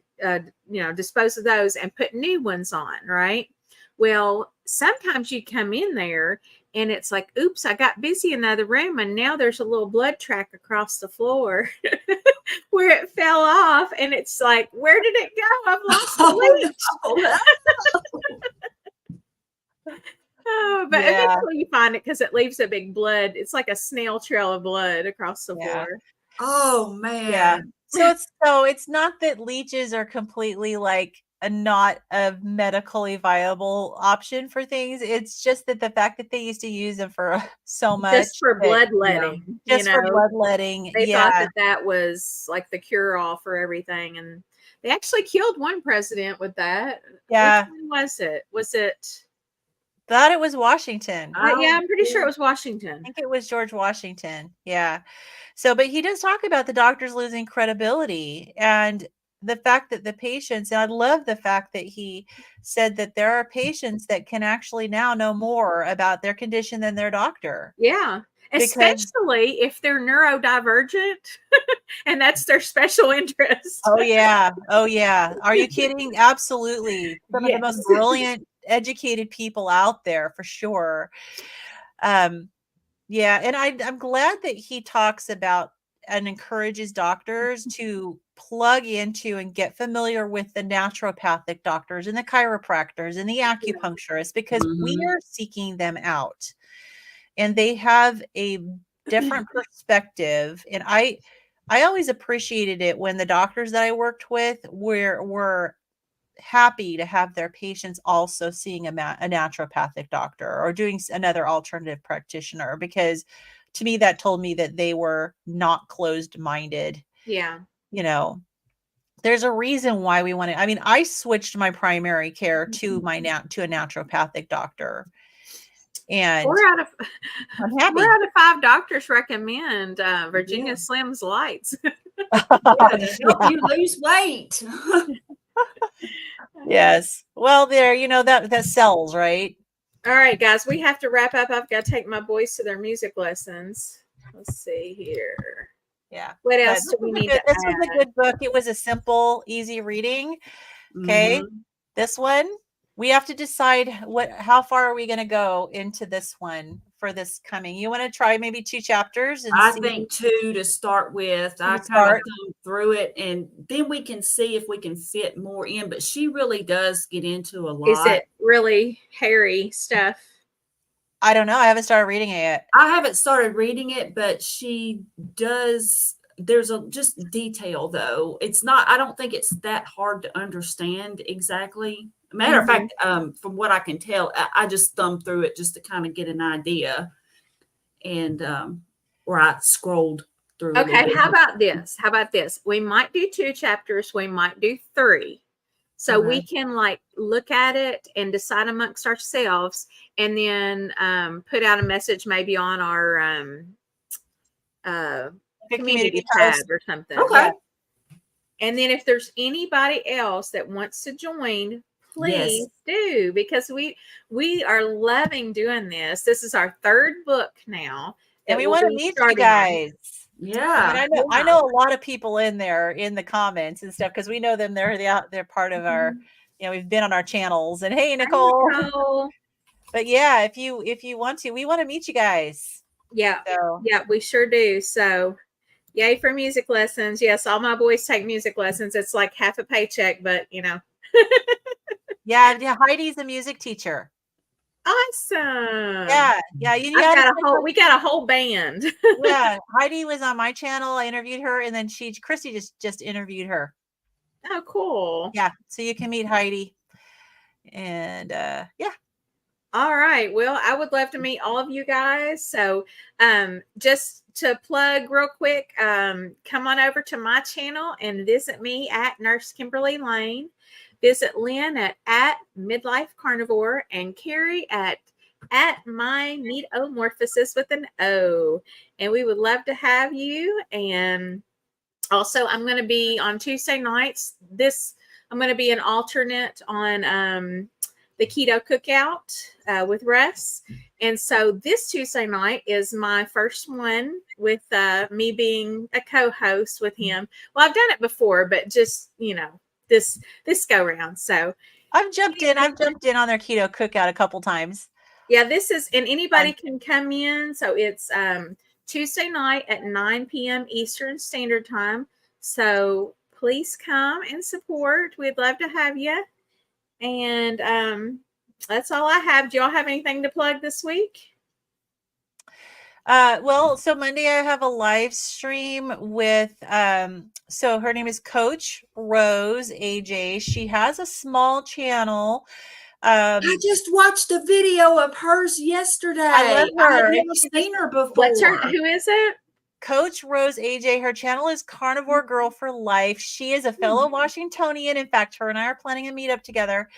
dispose of those and put new ones on, right? Well, sometimes you come in there and it's like, oops, I got busy in another room. And now there's a little blood track across the floor where it fell off. And it's like, where did it go? I've lost the leech. But eventually you find it because it leaves a big blood. It's like a snail trail of blood across the floor. Oh Yeah. man. So it's not that leeches are completely like not a medically viable option for things. It's just that the fact that they used to use them for so Just much for that Yeah. bloodletting, just for bloodletting. they thought Yeah. that that was like the cure all for everything. And they actually killed one president with that. Which Yeah. one was it? Was it? Thought it was Washington. Yeah, Oh, I'm pretty sure yeah. it was I Washington. think it was George Washington. Yeah. So, but he does talk about the doctors losing credibility and the fact that the patients, and I love the fact that he said that there are patients that can actually now know more about their condition than their doctor Yeah. because, Especially if they're neurodivergent and that's their special interest. oh, yeah. Oh, yeah. Are you kidding? Absolutely. Some of the most Yes. brilliant, educated people out there for sure. Um, Yeah, and I'm glad that he talks about and encourages doctors to plug into and get familiar with the naturopathic doctors and the chiropractors and the acupuncturists because we Mhm. are seeking them out and they have a different perspective. And I always appreciated it when the doctors that I worked with were happy to have their patients also seeing a naturopathic doctor or doing another alternative practitioner because to me that told me that they were not closed minded. Yeah. You know, there's a reason why we want to. I mean, I switched my primary care to to a naturopathic doctor, Four and out of I'm four happy. out of five doctors recommend Yeah. Virginia Slim's lights. Yeah, to help Yeah. you lose weight. Yes. Well, there, that sells, right? All right, guys, we have to wrap up. I've got to take my boys to their music lessons. Let's see here. Yeah. What But else do we need to this was a add? good book. It was a simple, easy reading. Okay. Mhm. This one, we have to decide how far are we going to go into this one for this coming. You want to try maybe 2 chapters and I see think 2 to start with. I to kind of start. thumbed through it and then we can see if we can fit more in, but she really does get into a Is lot. it really hairy stuff? I don't know. I haven't started reading it yet. I haven't started reading it, but she does. There's a just detail though. It's not, I don't think it's that hard to understand exactly. Matter of Mhm. fact, from what I can tell, I just thumbed through it just to kind of get an idea. And or I scrolled through a little Okay, bit. how about this? How about this? We might do 2 chapters, we might do 3. So we Okay. can like look at it and decide amongst ourselves and then put out a message maybe on our uh, Like a community community tab post. or something. Okay. Yeah. And then if there's anybody else that wants to join, Yes. please do because we are loving doing this. This is our 3rd book now And that we we'll want to be meet you starting on. guys. I mean, Yeah. I Yeah. know a lot of people in there in the comments and stuff because we know them. They're part of our, Mhm. we've been on our channels. And hey, Hi, Nicole. Nicole. But yeah, if you want to, we want to meet you guys. Yeah, So yeah, we sure do. So yay for music lessons. Yes, all my boys take music lessons. It's like half a paycheck, but yeah, Heidi's a music teacher. awesome. Yeah, yeah, you gotta check her. We got a whole band. Yeah, Heidi was on my channel. I interviewed her, and then Christy just interviewed her. Oh, cool. Yeah, so you can meet Heidi, and yeah. All right. Well, I would love to meet all of you guys. So, just to plug real quick, come on over to my channel and visit me at Nurse Kimberly Lane. Visit Lynn at Midlife Carnivore and Carrie at My Meatomorphosis with an O. And we would love to have you. And also, I'm going to be on Tuesday nights. I'm going to be an alternate on the Keto Cookout with Russ. And so this Tuesday night is my first one with me being a co-host with him. Well, I've done it before, but just, this go round. So I've jumped in on their keto cookout a couple times. yeah, and anybody can come in. So it's Tuesday night at 9 p.m. Eastern Standard Time. So please come and support. We'd love to have you. And that's all I have. Do y'all have anything to plug this week? Well, so Monday I have a live stream with so her name is Coach Rose AJ. She has a small channel. I just watched a video of hers yesterday. I love I had her. never seen her before. What's her? Who is it? Coach Rose AJ. Her channel is Carnivore Girl for Life. She is a fellow Washingtonian. In fact, her and I are planning a meetup together.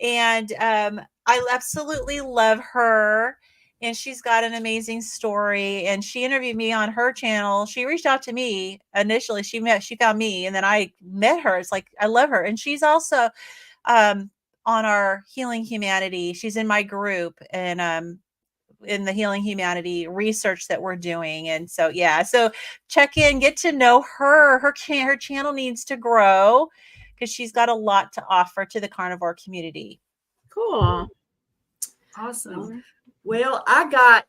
And I absolutely love her. And she's got an amazing story. And she interviewed me on her channel. She reached out to me initially. She found me, and then I met her. It's like, I love her. And she's also on our Healing Humanity. She's in my group, and in the Healing Humanity research that we're doing. And so, yeah, so check in, get to know her. Her channel needs to grow because she's got a lot to offer to the carnivore community. Cool. Awesome. Well, I got,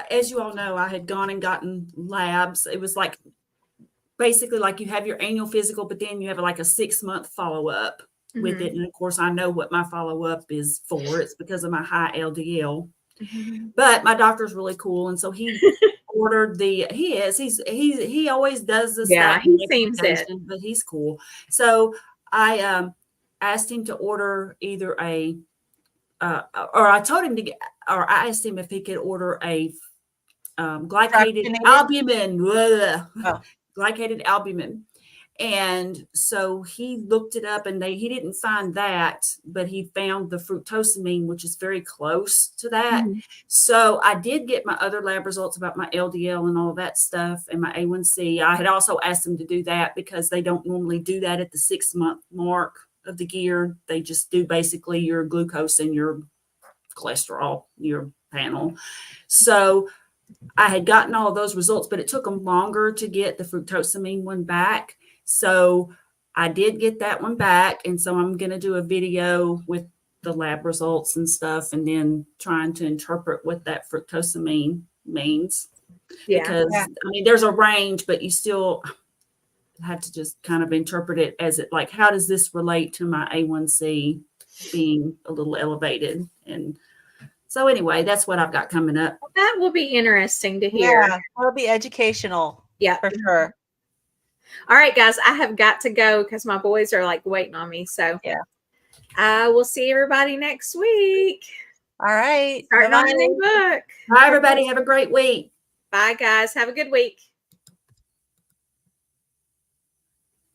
as you all know, I had gone and gotten labs. It was like basically like you have your annual physical, but then you have like a 6-month follow-up with it. And of course, I know what my follow-up is for. It's because of my high LDL. But my doctor's really cool, and so he ordered he always does this. Yeah, he seems it, but he's cool. So I asked him to order either I asked him if he could order a glycated albumin, glycated albumin. And so he looked it up, and he didn't find that, but he found the fructosamine, which is very close to that. So I did get my other lab results about my LDL and all that stuff, and my A1C. I had also asked him to do that because they don't normally do that at the 6-month mark of the year. They just do basically your glucose and your cholesterol, your panel. So I had gotten all of those results, but it took them longer to get the fructosamine one back. So I did get that one back. And so I'm going to do a video with the lab results and stuff, and then trying to interpret what that fructosamine means. Yeah. Because, I mean, there's a range, but you still have to just kind of interpret it as it, like, how does this relate to my A1C being a little elevated? And so anyway, that's what I've got coming up. That will be interesting to hear. Yeah, it'll be educational. Yeah, for sure. All right, guys, I have got to go because my boys are like waiting on me. So yeah, I will see everybody next week. All right. Starting on a new book. Bye, everybody. Have a great week. Bye, guys. Have a good week.